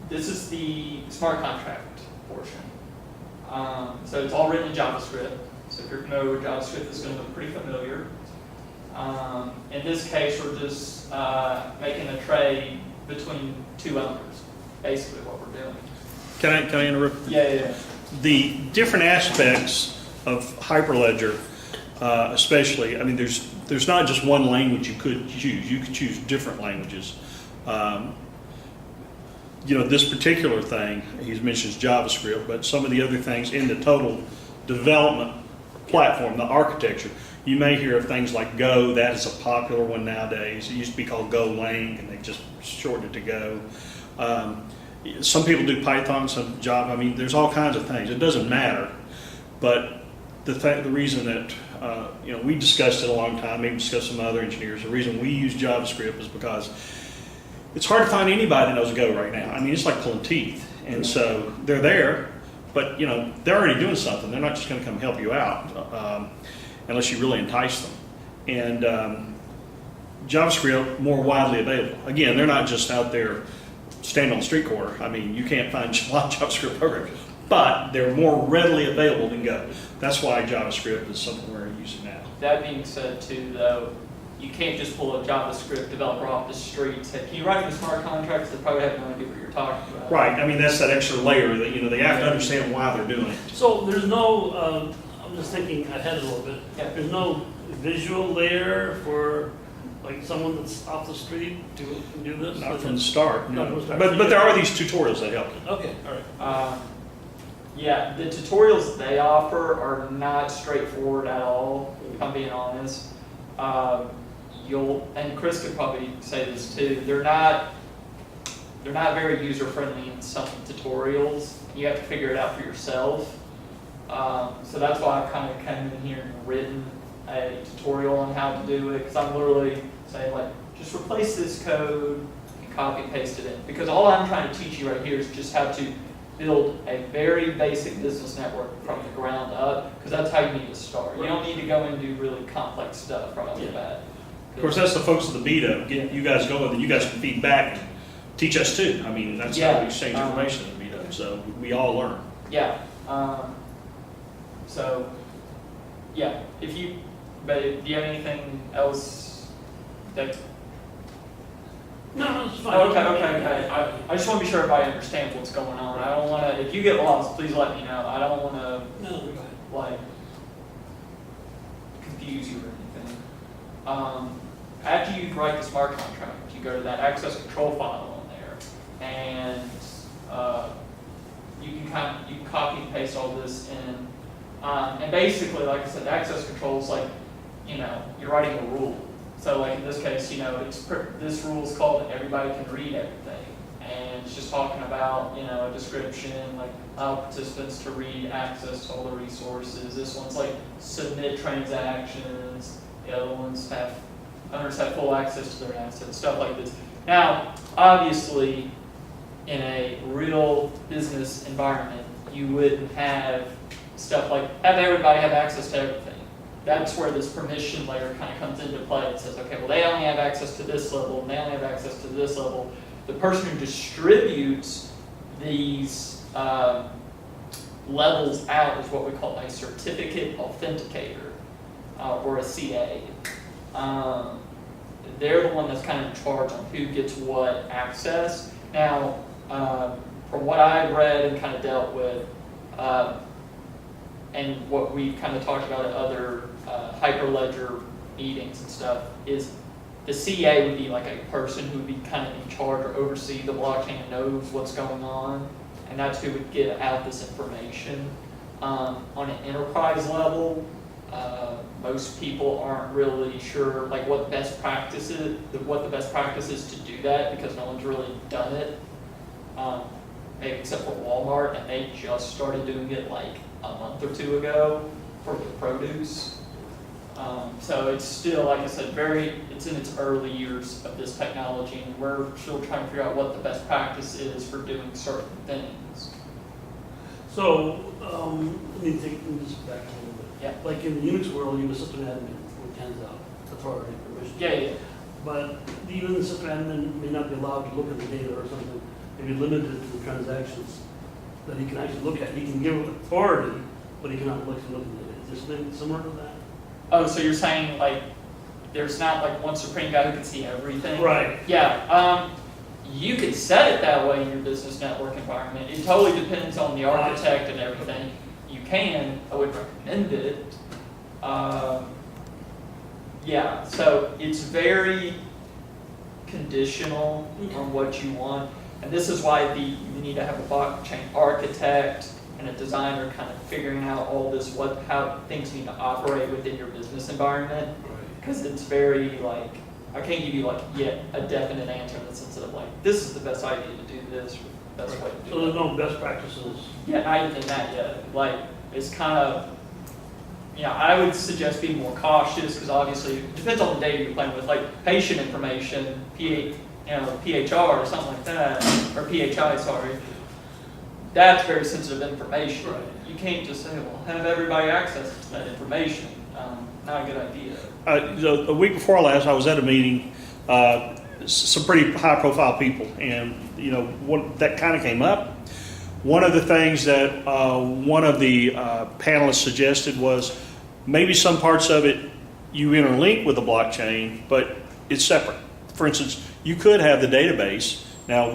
This is the smart contract portion. So it's all written in JavaScript. So if you're familiar with JavaScript, it's going to look pretty familiar. In this case, we're just making a trade between two owners, basically what we're doing. Can I interrupt? Yeah. The different aspects of Hyperledger, especially, I mean, there's not just one language you could choose. You could choose different languages. You know, this particular thing, he mentions JavaScript, but some of the other things in the total development platform, the architecture, you may hear of things like Go. That is a popular one nowadays. It used to be called GoLang, and they just shortened it to Go. Some people do Python, some Java. I mean, there's all kinds of things. It doesn't matter. But the reason that, you know, we discussed it a long time, maybe discussed some other engineers, the reason we use JavaScript is because it's hard to find anybody that knows Go right now. I mean, it's like pulling teeth. And so they're there, but, you know, they're already doing something. They're not just going to come help you out unless you really entice them. And JavaScript, more widely available. Again, they're not just out there standing on the street corner. I mean, you can't find a lot of JavaScript programs, but they're more readily available than Go. That's why JavaScript is something we're using now. That being said, too, though, you can't just pull a JavaScript developer off the street and say, can you write me smart contracts? They probably have no idea what you're talking about. Right. I mean, that's that extra layer that, you know, they have to understand why they're doing it. So there's no, I'm just thinking ahead a little bit. Yeah. There's no visual layer for like someone that's off the street to do this? Not from the start. Not No. from the start. But there are these tutorials that help you. Okay, all right. Yeah, the tutorials they offer are not straightforward at all, if I'm being honest. And Chris could probably say this too, they're not very user-friendly in some tutorials. You have to figure it out for yourself. So that's why I kind of came in here and written a tutorial on how to do it, because I'm literally saying like, just replace this code and copy and paste it in. Because all I'm trying to teach you right here is just how to build a very basic business network from the ground up, because that's how you need to start. You don't need to go and do really complex stuff right off the bat. Of course, that's the folks of the beta, get you guys going, then you guys can feed back and teach us too. I mean, that's how we exchange information in the beta, so we all learn. Yeah. So, yeah, do you have anything else that? No, it's fine. Okay. I just want to be sure everybody understands what's going on. I don't want to, if you get lost, please let me know. I don't want to, No, go ahead. like, confuse you or anything. After you write the smart contract, you go to that access control file on there, and you can copy and paste all this in. And basically, like I said, access control is like, you're writing a rule. So like in this case, this rule is called everybody can read everything. And it's just talking about, a description, like allow participants to read access to all the resources. This one's like submit transactions. The other ones owners have full access to their assets, stuff like this. Now, obviously, in a real business environment, you wouldn't have stuff like, have everybody have access to everything. That's where this permission layer kind of comes into play. It says, okay, well, they only have access to this level, and they only have access to this level. The person who distributes these levels out is what we call a certificate authenticator, or a CA. They're the one that's kind of in charge on who gets what access. Now, from what I've read and kind of dealt with, and what we've kind of talked about at other Hyperledger meetings and stuff, is the CA would be like a person who would be kind of in charge or oversee the blockchain and knows what's going on, and that's who would get out this information. On an enterprise level, most people aren't really sure like what the best practice is to do that, because no one's really done it, maybe except for Walmart, and they just started doing it like a month or two ago for the produce. So it's still, like I said, it's in its early years of this technology, and we're still trying to figure out what the best practice is for doing certain things. So, let me just back a little bit. Yeah. Like in the Unix world, you have a system admin who hands out authority permission. Yeah. But even the system admin may not be allowed to look at the data or something, maybe limited to the transactions that he can actually look at. He can give authority, but he cannot look at the data. Is there something similar to that? Oh, so you're saying like there's not like one supreme guy who can see everything? Right. Yeah. You could set it that way in your business network environment. It totally depends on the architect and everything. You can. I would recommend it. Yeah. So it's very conditional on what you want, and this is why you need to have a blockchain architect and a designer kind of figuring out all this, how things need to operate within your business environment. Because it's very like, I can't give you like yet a definite answer in the sense of like, this is the best idea to do this, or the best way to do So there's it. no best practices? Yeah, not even that yet. Like, it's kind of, I would suggest being more cautious, because obviously it depends on the data you're playing with, like patient information, PHR or something like that, or PHI, sorry. That's very sensitive information. Right. You can't just say, well, have everybody access to that information. Not a good idea. A week before last, I was at a meeting, some pretty high-profile people, and that kind of came up. One of the things that one of the panelists suggested was maybe some parts of it you interlink with the blockchain, but it's separate. For instance, you could have the database. Now,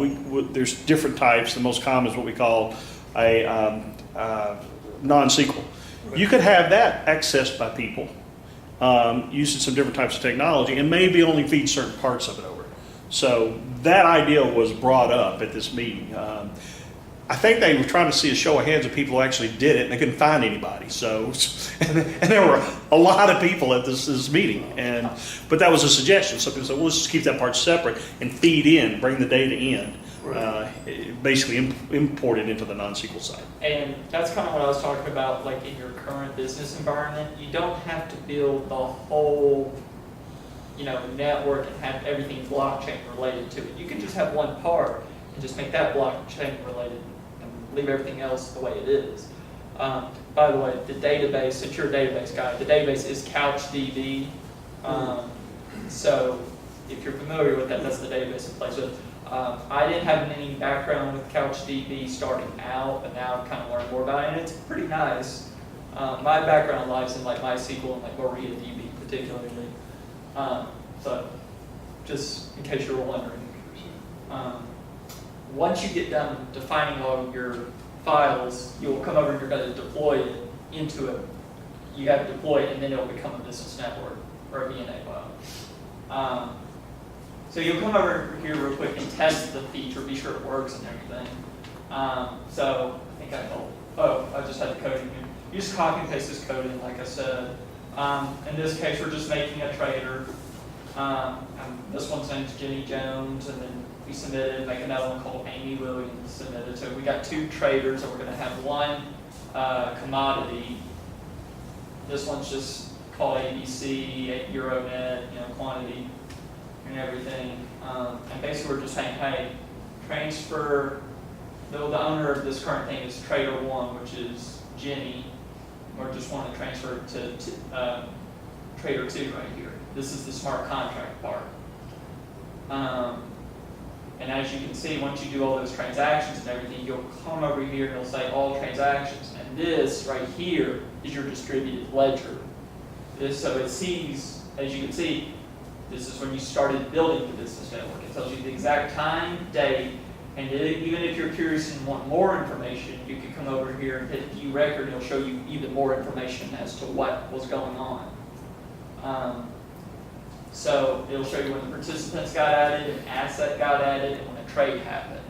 there's different types. The most common is what we call a non-SQL. You could have that accessed by people using some different types of technology, and maybe only feed certain parts of it over. So that idea was brought up at this meeting. I think they were trying to see a show of hands of people who actually did it, and they couldn't find anybody. So, and there were a lot of people at this meeting, but that was a suggestion. Some people said, well, let's just keep that part separate and feed in, bring the data in. basically imported into the non-SQL side. And that's kind of what I was talking about, like in your current business environment. You don't have to build the whole, network and have everything blockchain related to it. You can just have one part and just make that blockchain related and leave everything else the way it is. By the way, the database, since you're a database guy, the database is CouchDB. So if you're familiar with that, that's the database it plays with. I didn't have any background with CouchDB starting out, but now I've kind of learned more about it, and it's pretty nice. My background lies in like MySQL and like MariaDB particularly. So just in case you were wondering. Once you get done defining all of your files, you'll come over and you're going to deploy it into it. You have to deploy it, and then it'll become a business network or a VNA file. So you'll come over here real quick and test the feature, be sure it works and everything. So I think I just had the code in here. You just copy and paste this code in, like I said. In this case, we're just making a trader. This one's named Jenny Jones, and then we submitted, make another one called Amy Williams submitted. So we got 2 traders, and we're going to have one commodity. This one's just called ABC, 8 euro net, quantity and everything. And basically we're just saying, hey, transfer, the owner of this current thing is trader 1, which is Jenny. We just want to transfer it to trader 2 right here. This is the smart contract part. And as you can see, once you do all those transactions and everything, you'll come over here and it'll say all transactions. And this right here is your distributed ledger. So it sees, as you can see, this is when you started building the business network. It tells you the exact time, date, and even if you're curious and want more information, you can come over here and hit view record, and it'll show you even more information as to what was going on. So it'll show you when the participants got added, an asset got added, and when a trade happened.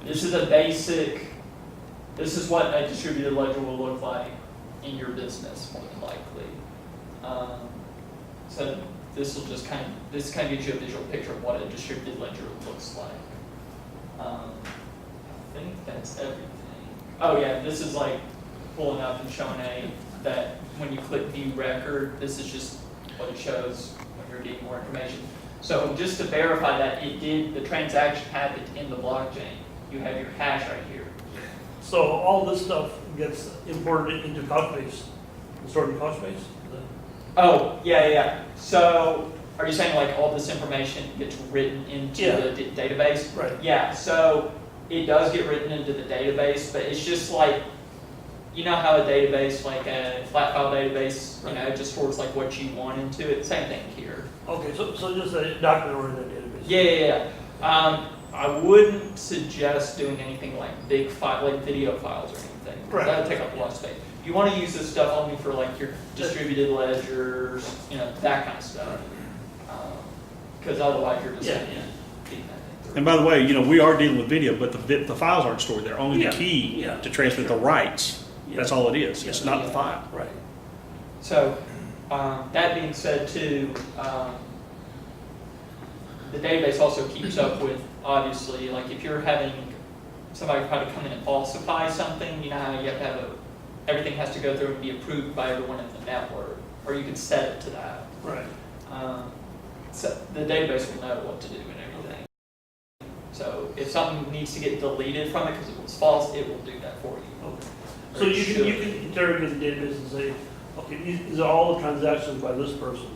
This is this is what a distributed ledger will look like in your business, more than likely. So this kind of gives you a visual picture of what a distributed ledger looks like. I think that's everything. Oh yeah, this is like pulling up and showing that when you click view record, this is just what it shows when you're getting more information. So just to verify that the transaction happened in the blockchain, you have your hash right here. So all this stuff gets imported into Couchbase, stored in Couchbase? Oh, yeah. So are you saying like all this information gets written into the database? Right. Yeah, so it does get written into the database, but it's just like, you know how a database, like a flat file database, it just stores like what you want into it. Same thing here. Okay, so just a document-oriented database. Yeah. I wouldn't suggest doing anything like big file, like video files or anything. Right. That would take up a lot of space. You want to use this stuff only for like your distributed ledgers, that kind of stuff. Because otherwise you're just feeding that thing through. And by the way, we are dealing with video, but the files aren't stored there. Only the key to transmit the rights. That's all it is. It's not the file. Right. So that being said too, the database also keeps up with, obviously, like if you're having somebody try to come in and falsify something, you know how you have to have everything has to go through and be approved by everyone in the network, or you can set it to that. Right. So the database will know what to do and everything. So if something needs to get deleted from it because it was false, it will do that for you. Okay. So you can interrogate the database and say, okay, these are all the transactions by this person.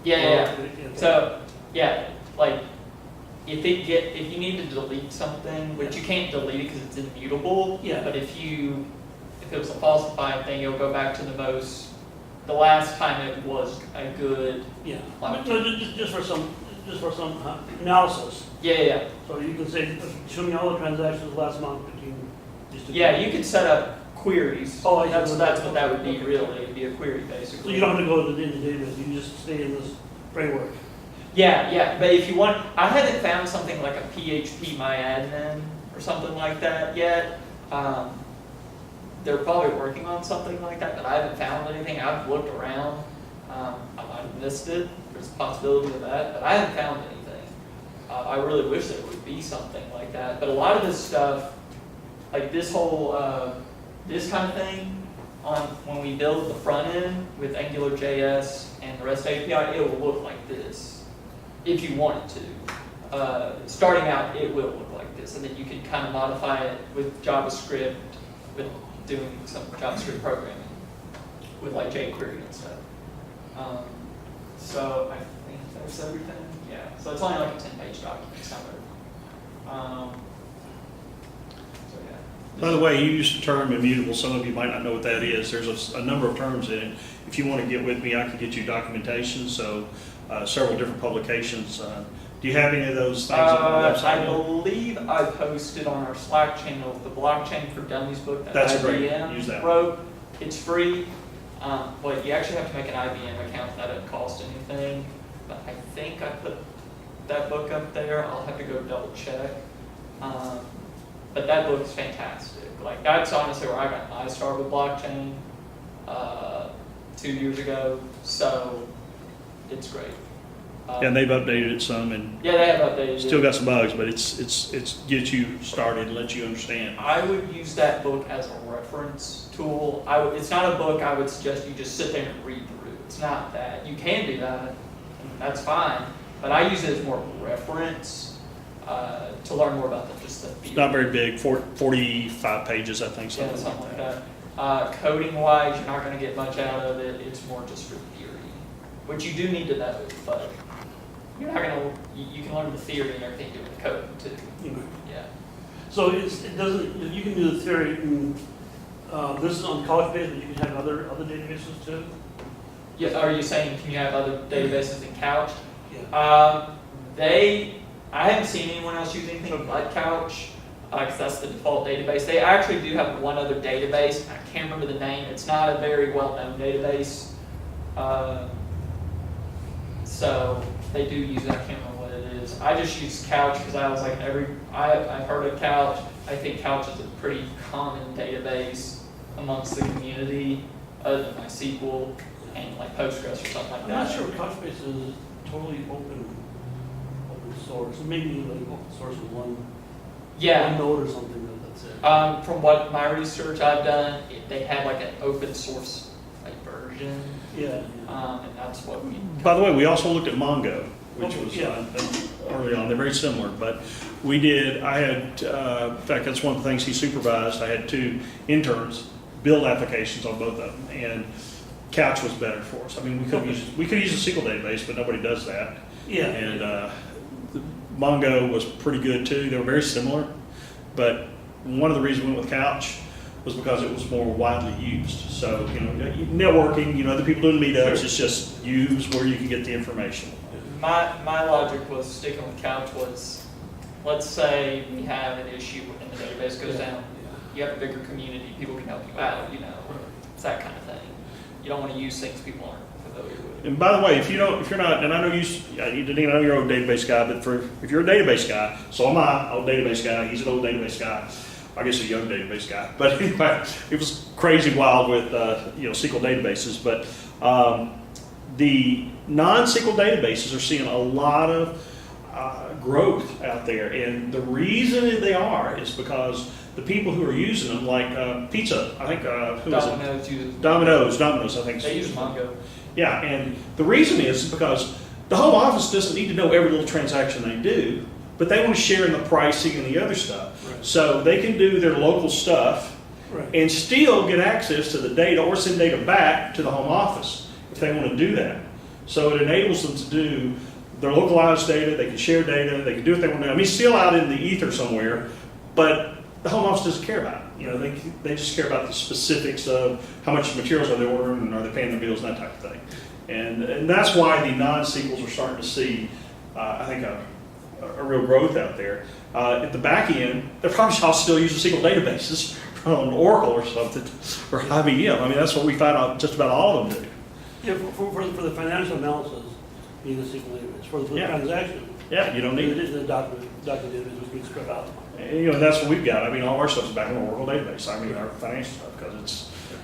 Yeah. Okay. So like if you need to delete something, which you can't delete it because it's immutable. Yeah. But if it was a falsified thing, you'll go back to the last time it was a good. Yeah. Like, No, just for some analysis. Yeah. So you can say, show me all the transactions last month between these two. Yeah, you can set up queries. Oh, I see. That's what that would be Okay. really. It'd be a query basically. So you don't have to go to the database, you can just stay in this framework. Yeah, but if you want, I haven't found something like a PHP MyAdmin or something like that yet. They're probably working on something like that, but I haven't found anything. I've looked around. I might have missed it. There's a possibility of that, but I haven't found anything. I really wish there would be something like that. But a lot of this stuff, like this whole, this kind of thing, when we build the front end with AngularJS and the REST API, it will look like this if you want it to. Starting out, it will look like this, and then you can kind of modify it with JavaScript, with doing some JavaScript programming, with like jQuery and stuff. So I think that's everything. Yeah. So it's only like a 10-page document. It's not very. So yeah. By the way, you used the term immutable. Some of you might not know what that is. There's a number of terms in it. If you want to get with me, I can get you documentation. So several different publications. Do you have any of those things on the website? I believe I posted on our Slack channel the Blockchain for Dummies book that That's IBM great. Use that. wrote. It's free, but you actually have to make an IBM account. That doesn't cost anything. But I think I put that book up there. I'll have to go double check. But that book is fantastic. Like that's honestly where I got my start with blockchain 2 years ago. So it's great. And they've updated it some, and Yeah, they have updated still it. got some bugs, but it's gets you started and lets you understand. I would use that book as a reference tool. It's not a book I would suggest you just sit there and read through. It's not that. You can do that, and that's fine. But I use it as more of a reference to learn more about just the field. It's not very big, 45 pages, I think, Yeah, something like that. Coding-wise, you're not going to get much out of it. It's more just for theory, which you do need to know, but you're not going to. You can learn the theory and everything doing coding too. Yeah. So it doesn't, you can do the theory, this is on college base, but you can have other databases too? Yeah. Are you saying can you have other databases than Couch? Yeah. I haven't seen anyone else use anything but Couch, because that's the default database. They actually do have one other database. I can't remember the name. It's not a very well-known database. So they do use it. I can't remember what it is. I just use Couch because I was like, I've heard of Couch. I think Couch is a pretty common database amongst the community, other than MySQL and like Postgres or something like I'm that. not sure if Couchbase is totally open source, maybe like open source with one node or something, that's it. From what my research I've done, they had like an open source version, Yeah. and that's what we. By the way, we also looked at Mongo, which Okay, was yeah. early on. They're very similar, but I had, in fact, that's one of the things he supervised. I had 2 interns build applications on both of them, and Couch was better for us. I mean, we could use a SQL database, but nobody does that. Yeah. And Mongo was pretty good too. They were very similar, but one of the reasons we went with Couch was because it was more widely used. So, networking, other people doing meetups, it's just use where you can get the information. My logic was sticking with Couch was, let's say we have an issue and the database goes down. You have a bigger community, people can help you out. It's that kind of thing. You don't want to use things people aren't familiar with. And by the way, if you're not, and I know I know you're an old database guy, but if you're a database guy, so am I, old database guy. He's an old database guy. I guess a young database guy. But anyway, it was crazy wild with SQL databases. But the non-SQL databases are seeing a lot of growth out there, and the reason they are is because the people who are using them, like pizza, I think, who is it? Domino's, I think. They use Mongo. Yeah, and the reason is because the home office doesn't need to know every little transaction they do, but they want to share in the pricing and the other stuff. Right. So they can do their local stuff and still get access to the data or send data back to the home office if they want to do that. So it enables them to do their localized data, they can share data, they can do what they want to do. I mean, still out in the ether somewhere, but the home office doesn't care about it. They just care about the specifics of how much materials are they ordering and are they paying their bills and that type of thing. And that's why the non-SQLs are starting to see, I think, a real growth out there. At the back end, they're probably all still using SQL databases on Oracle or something, or IBM. I mean, that's what we find out just about all of them do. Yeah, for the financial analysis, being a SQL database, for the transaction. Yeah, you don't need it. The document database, which we scrub out. And that's what we've got. I mean, all our stuff's back in the Oracle database. I mean, our financial stuff,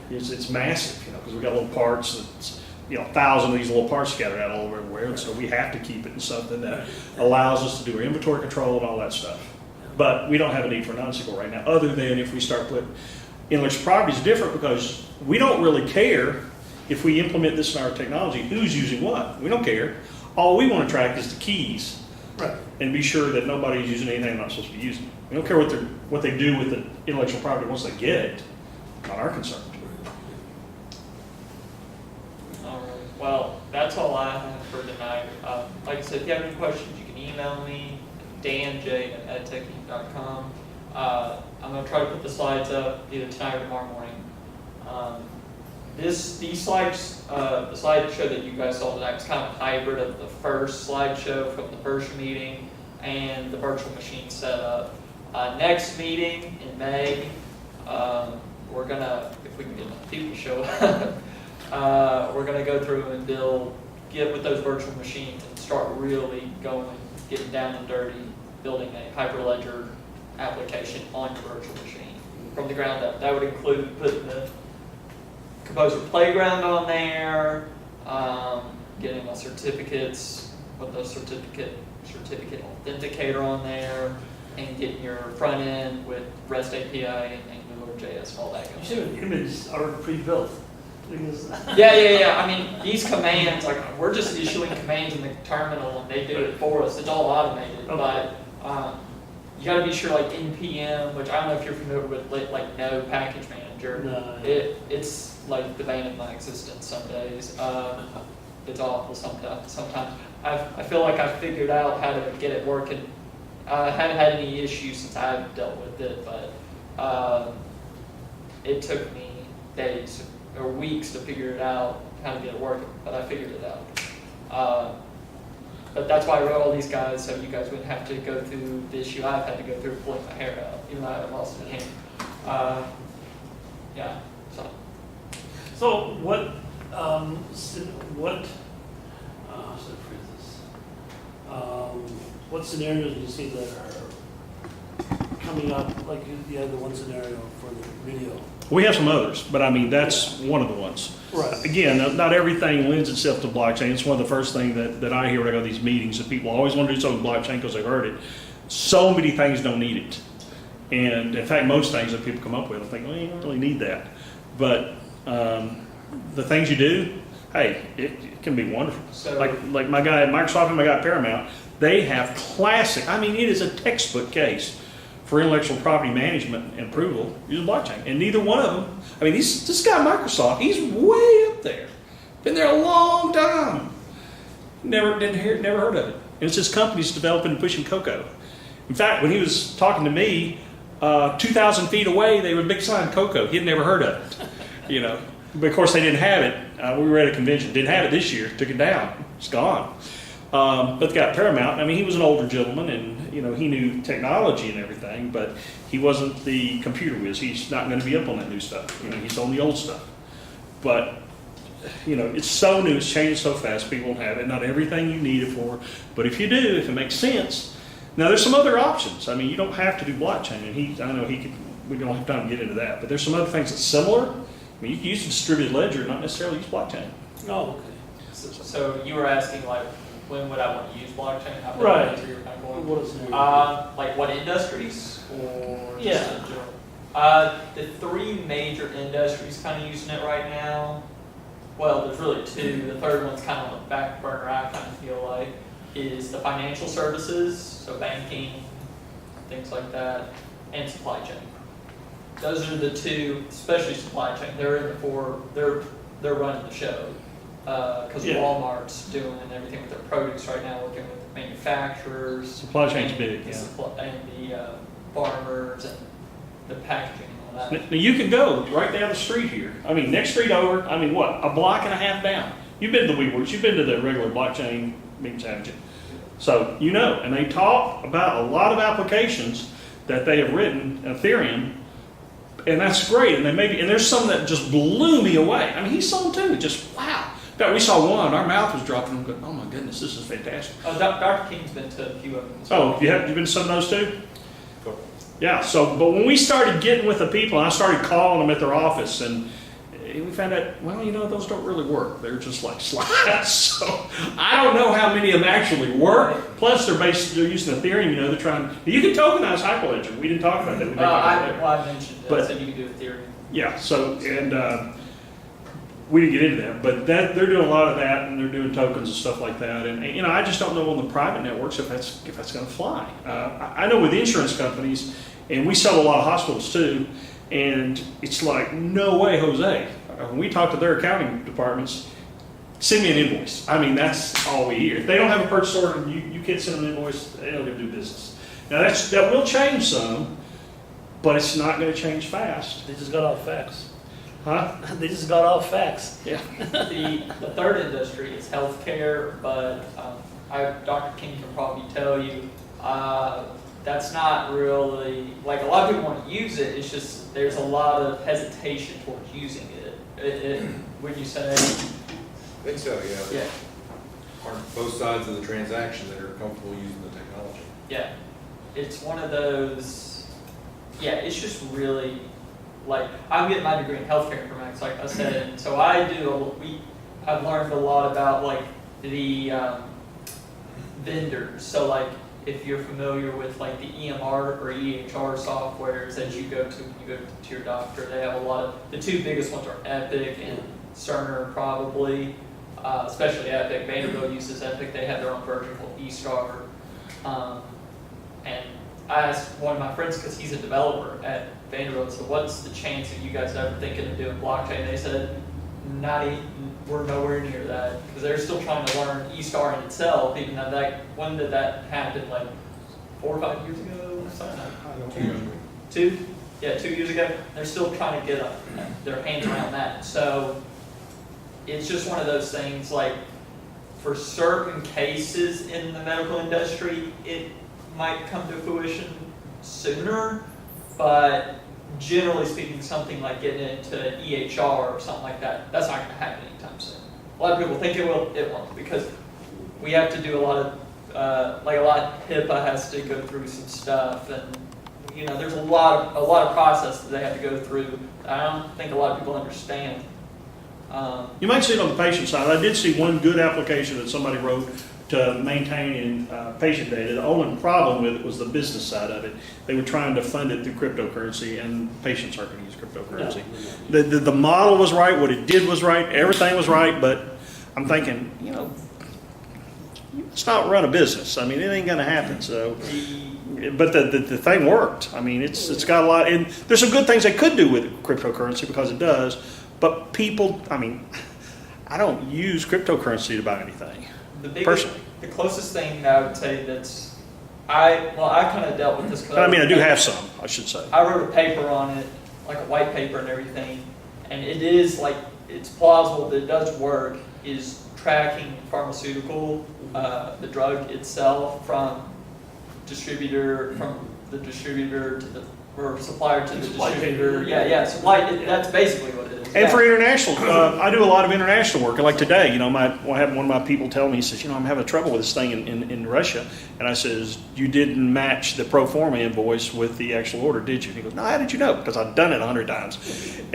because it's massive, because we've got little parts 1,000 of these little parts scattered out all over everywhere, and so we have to keep it in something that allows us to do our inventory control and all that stuff. But we don't have a need for a non-SQL right now, other than if we start putting intellectual property is different because we don't really care if we implement this in our technology, who's using what. We don't care. All we want to track is the keys. Right. And be sure that nobody's using anything they're not supposed to be using. We don't care what they do with the intellectual property once they get it. Not our concern. All right. Well, that's all I have for tonight. Like I said, if you have any questions, you can email me, danj@edtechinc.com. I'm going to try to put the slides up either tonight or tomorrow morning. These slides, the slideshow that you guys saw tonight was kind of a hybrid of the first slideshow from the first meeting and the virtual machine setup. Next meeting in May, we're gonna, if we can get enough people to show up, we're gonna go through and get with those virtual machines and start really getting down and dirty, building a Hyperledger application on your virtual machine from the ground up. That would include putting the Composer Plyaground on there, getting the certificates, with the certificate authenticator on there, and getting your front end with REST API and AngularJS and all that You good should stuff. have images already pre-built. Because Yeah. I mean, these commands, like, we're just issuing commands in the terminal and they do it for us. It's all automated, Okay. but you got to be sure, like NPM, which I don't know if you're familiar with, like no package manager. No. It's like the bane of my existence some days. It's awful sometimes. I feel like I figured out how to get it working. I haven't had any issues since I've dealt with it, but it took me days or weeks to figure it out, how to get it working, but I figured it out. But that's why I wrote all these guys, so you guys wouldn't have to go through the issue I've had to go through pulling my hair out, even though I haven't lost any hair. Yeah, so. So what, how should I phrase this? What scenarios do you see that are coming up, like you had the one scenario for the video? We have some others, but I mean, that's one of the ones. Right. Again, not everything lends itself to blockchain. It's one of the first things that I hear when I go to these meetings, that people always want to do something with blockchain because they've heard it. So many things don't need it. And in fact, most things that people come up with, I think, well, you don't really need that. But the things you do, hey, it can be wonderful. So- like my guy at Microsoft and my guy at Paramount, they have classic, I mean, it is a textbook case for intellectual property management and approval using blockchain. And neither one of them, I mean, this guy at Microsoft, he's way up there. Been there a long time. Never heard of it. And it's just companies developing and pushing cocoa. In fact, when he was talking to me, 2,000 feet away, they were a big sign, cocoa. He had never heard of it. You know, but of course they didn't have it. We were at a convention, didn't have it this year, took it down. It's gone. But the guy at Paramount, I mean, he was an older gentleman, and you know, he knew technology and everything, but he wasn't the computer whiz. He's not going to be up on that new stuff. You know, he's on the old stuff. But you know, it's so new, it's changing so fast. People don't have it. Not everything you need it for, but if you do, if it makes sense. Now, there's some other options. I mean, you don't have to do blockchain, and I know he could. We don't have time to get into that, but there's some other things that's similar. I mean, you can use a distributed ledger, not necessarily use blockchain. Oh, okay. So you were asking, like, when would I want to use blockchain? I Right. that's where you're kind of going. What scenario? Like what industries or just Yeah. in general? The three major industries kind of using it right now. Well, there's really two. The third one's kind of on the back burner, I kind of feel like, is the financial services, so banking, things like that, and supply chain. Those are the two, especially supply chain. They're in the four. They're running the show because Yeah. Walmart's doing everything with their produce right now, working with manufacturers. Supply chain's and big, the yeah. and the farmers and the packaging and all that. Now, you can go right down the street here. I mean, next street over, I mean, what, a block and a half down. You've been to the WeWorks, you've been to the regular blockchain meetings, haven't you? So, you know, and they talk about a lot of applications that they have written in Ethereum, and that's great. And and there's some that just blew me away. I mean, he saw them too, just wow. In fact, we saw one, our mouth was dropping, going, oh my goodness, this is fantastic. Dr. King's been to a few of them. Oh, you been to some of those too? Yeah, so, but when we started getting with the people, and I started calling them at their office, and we found out, well, those don't really work. They're just like slides. So I don't know how many of them actually work. Plus, they're using Ethereum. They're trying. You can tokenize Hyperledger. We didn't talk about that. We may talk about that. I mentioned it, But- so you can do Ethereum. Yeah. So we didn't get into that, but they're doing a lot of that, and they're doing tokens and stuff like that. And I just don't know on the private networks if that's going to fly. I know with insurance companies, and we sell a lot of hospitals too. And it's like, no way, Jose. When we talk to their accounting departments, send me an invoice. I mean, that's all we hear. If they don't have a purchase order and you can't send them an invoice, they don't get to do business. Now, that will change some, but it's not going to change fast. They just got off fax. Huh? They just got off fax. Yeah. The third industry is healthcare, but Dr. King can probably tell you that's not really, like, a lot of people want to use it, it's just there's a lot of hesitation towards using it. When you say, I think so, yeah. yeah, Aren't both sides of the transaction that are comfortable using the technology. yeah, it's one of those, yeah, it's just really, like, I'm getting my degree in healthcare informatics, like I said, and so I've learned a lot about, like, the vendors, so, like, if you're familiar with like the EMR or EHR softwares that you go to when you go to your doctor, they have a lot of, the two biggest ones are Epic and Cerner probably, especially Epic. Vanderbilt uses Epic, they have their own version called eStar. And I asked one of my friends, because he's a developer at Vanderbilt, so what's the chance of you guys ever thinking of doing blockchain? They said, we're nowhere near that, because they're still trying to learn eStar in itself, even though when did that happen, like 4 or 5 years ago or something? 2? Yeah, 2 years ago. They're still trying to get their hands around that. So it's just one of those things, like, for certain cases in the medical industry, it might come to fruition sooner, but generally speaking, something like getting into EHR or something like that, that's not going to happen anytime soon. A lot of people think it will, it won't, because we have to do a lot of, HIPAA has to go through some stuff, and there's a lot of process that they have to go through. I don't think a lot of people understand. You might see it on the patient side. I did see one good application that somebody wrote to maintain patient data. The only problem with it was the business side of it. They were trying to fund it through cryptocurrency, and patients aren't going to use cryptocurrency. No. The model was right, what it did was right, everything was right, but I'm thinking, it's not run a business. I mean, it ain't going to happen. So, but the thing worked. I mean, it's got a lot, and there's some good things they could do with cryptocurrency because it does. But people, I mean, I don't use cryptocurrency to buy anything. Personally. The closest thing I would say I kind of dealt with this. I mean, I do have some, I should say. I wrote a paper on it, like a white paper and everything, and it is like, it's plausible that it does work, is tracking pharmaceutical, the drug itself from the distributor to the, or supplier to the distributor. Yeah, supply, that's basically what it is. And for international, I do a lot of international work. Like today, I had one of my people tell me, he says, I'm having trouble with this thing in Russia. And I says, you didn't match the pro forma invoice with the actual order, did you? And he goes, no, how did you know? Because I've done it 100 times.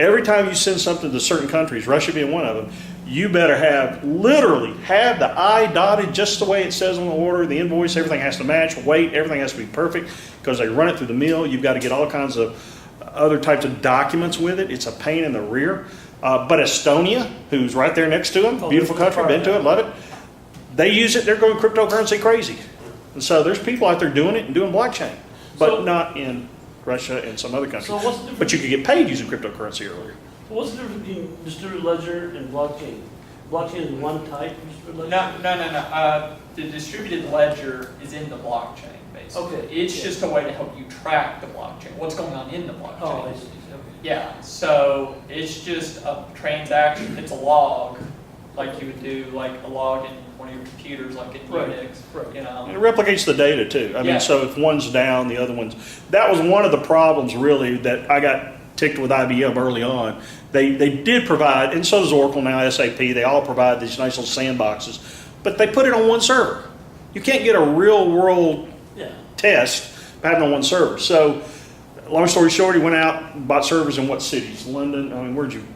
Every time you send something to certain countries, Russia being one of them, you better literally have the I dotted just the way it says on the order, the invoice, everything has to match, weight, everything has to be perfect, because they run it through the mill. You've got to get all kinds of other types of documents with it. It's a pain in the rear. But Estonia, who's right there next to them, beautiful country, been to it, love it. They use it, they're going cryptocurrency crazy. And so there's people out there doing it and doing blockchain, but not in Russia and some other countries. So what's the difference? But you could get paid using cryptocurrency earlier. What's the difference between distributed ledger and blockchain? Blockchain is one type of distributed ledger? No. The distributed ledger is in the blockchain, basically. Okay. It's just a way to help you track the blockchain, what's going on in the blockchain. Oh, I see. Okay. Yeah, so it's just a transaction, it's a log, like you would do like a log in one of your computers, like in Unix, Right. And it replicates the data too. I mean, Yeah. so if one's down, the other one's, that was one of the problems really that I got ticked with IBM early on. They did provide, and so does Oracle now, SAP, they all provide these nice little sandboxes, but they put it on one server. You can't get a real world test by having it on one server. So long story short, he went out and bought servers in what cities? London, I mean, where'd you?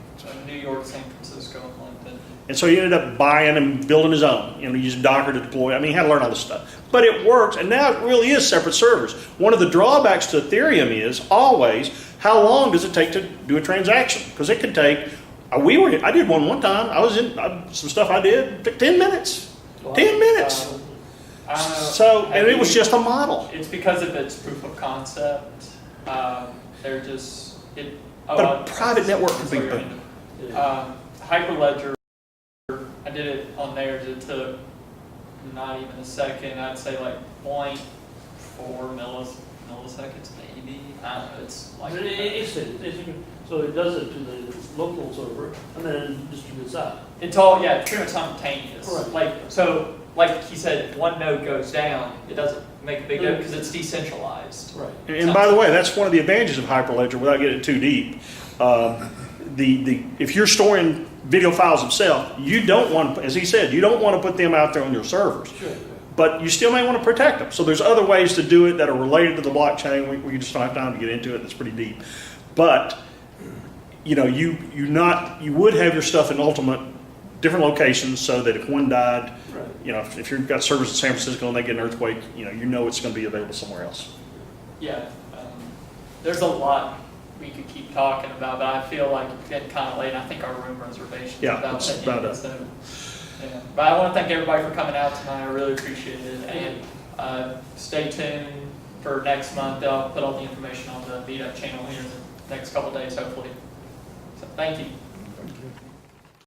New New York, San Francisco, and London. And so he ended up buying and building his own. You know, he used Docker to deploy. I mean, he had to learn all this stuff. But it works, and now it really is separate servers. One of the drawbacks to Ethereum is always, how long does it take to do a transaction? Because it could take, I did one time. Some stuff I did, took 10 minutes. 10 minutes. I don't know. So, and it was just a model. It's because of its proof of concept. They're just, But a private network could be boom. Hyperledger, I did it on theirs, it took not even a second, I'd say like 0.4 milliseconds maybe. I don't know, it's like. So it does it to the local server and then distributes out. It's all, yeah, it's pretty much simultaneous. Right. Like he said, one node goes down, it doesn't make a big node because it's decentralized. Right. And by the way, that's one of the advantages of Hyperledger, without getting too deep. If you're storing video files themselves, you don't want, as he said, you don't want to put them out there on your servers. Sure. But you still may want to protect them. So there's other ways to do it that are related to the blockchain. We just don't have time to get into it. It's pretty deep. But you would have your stuff in ultimate different locations so that if one died, Right. you know, if you've got servers in San Francisco and they get an earthquake, you know it's going to be available somewhere else. Yeah, there's a lot we could keep talking about, but I feel like it's getting kind of late. I think our room reservation's Yeah, it's about up. So, yeah. But I want to thank everybody for coming out tonight. I really appreciate it. And stay tuned for next month. I'll put all the information on the meetup channel here in the next couple of days, hopefully. So thank you.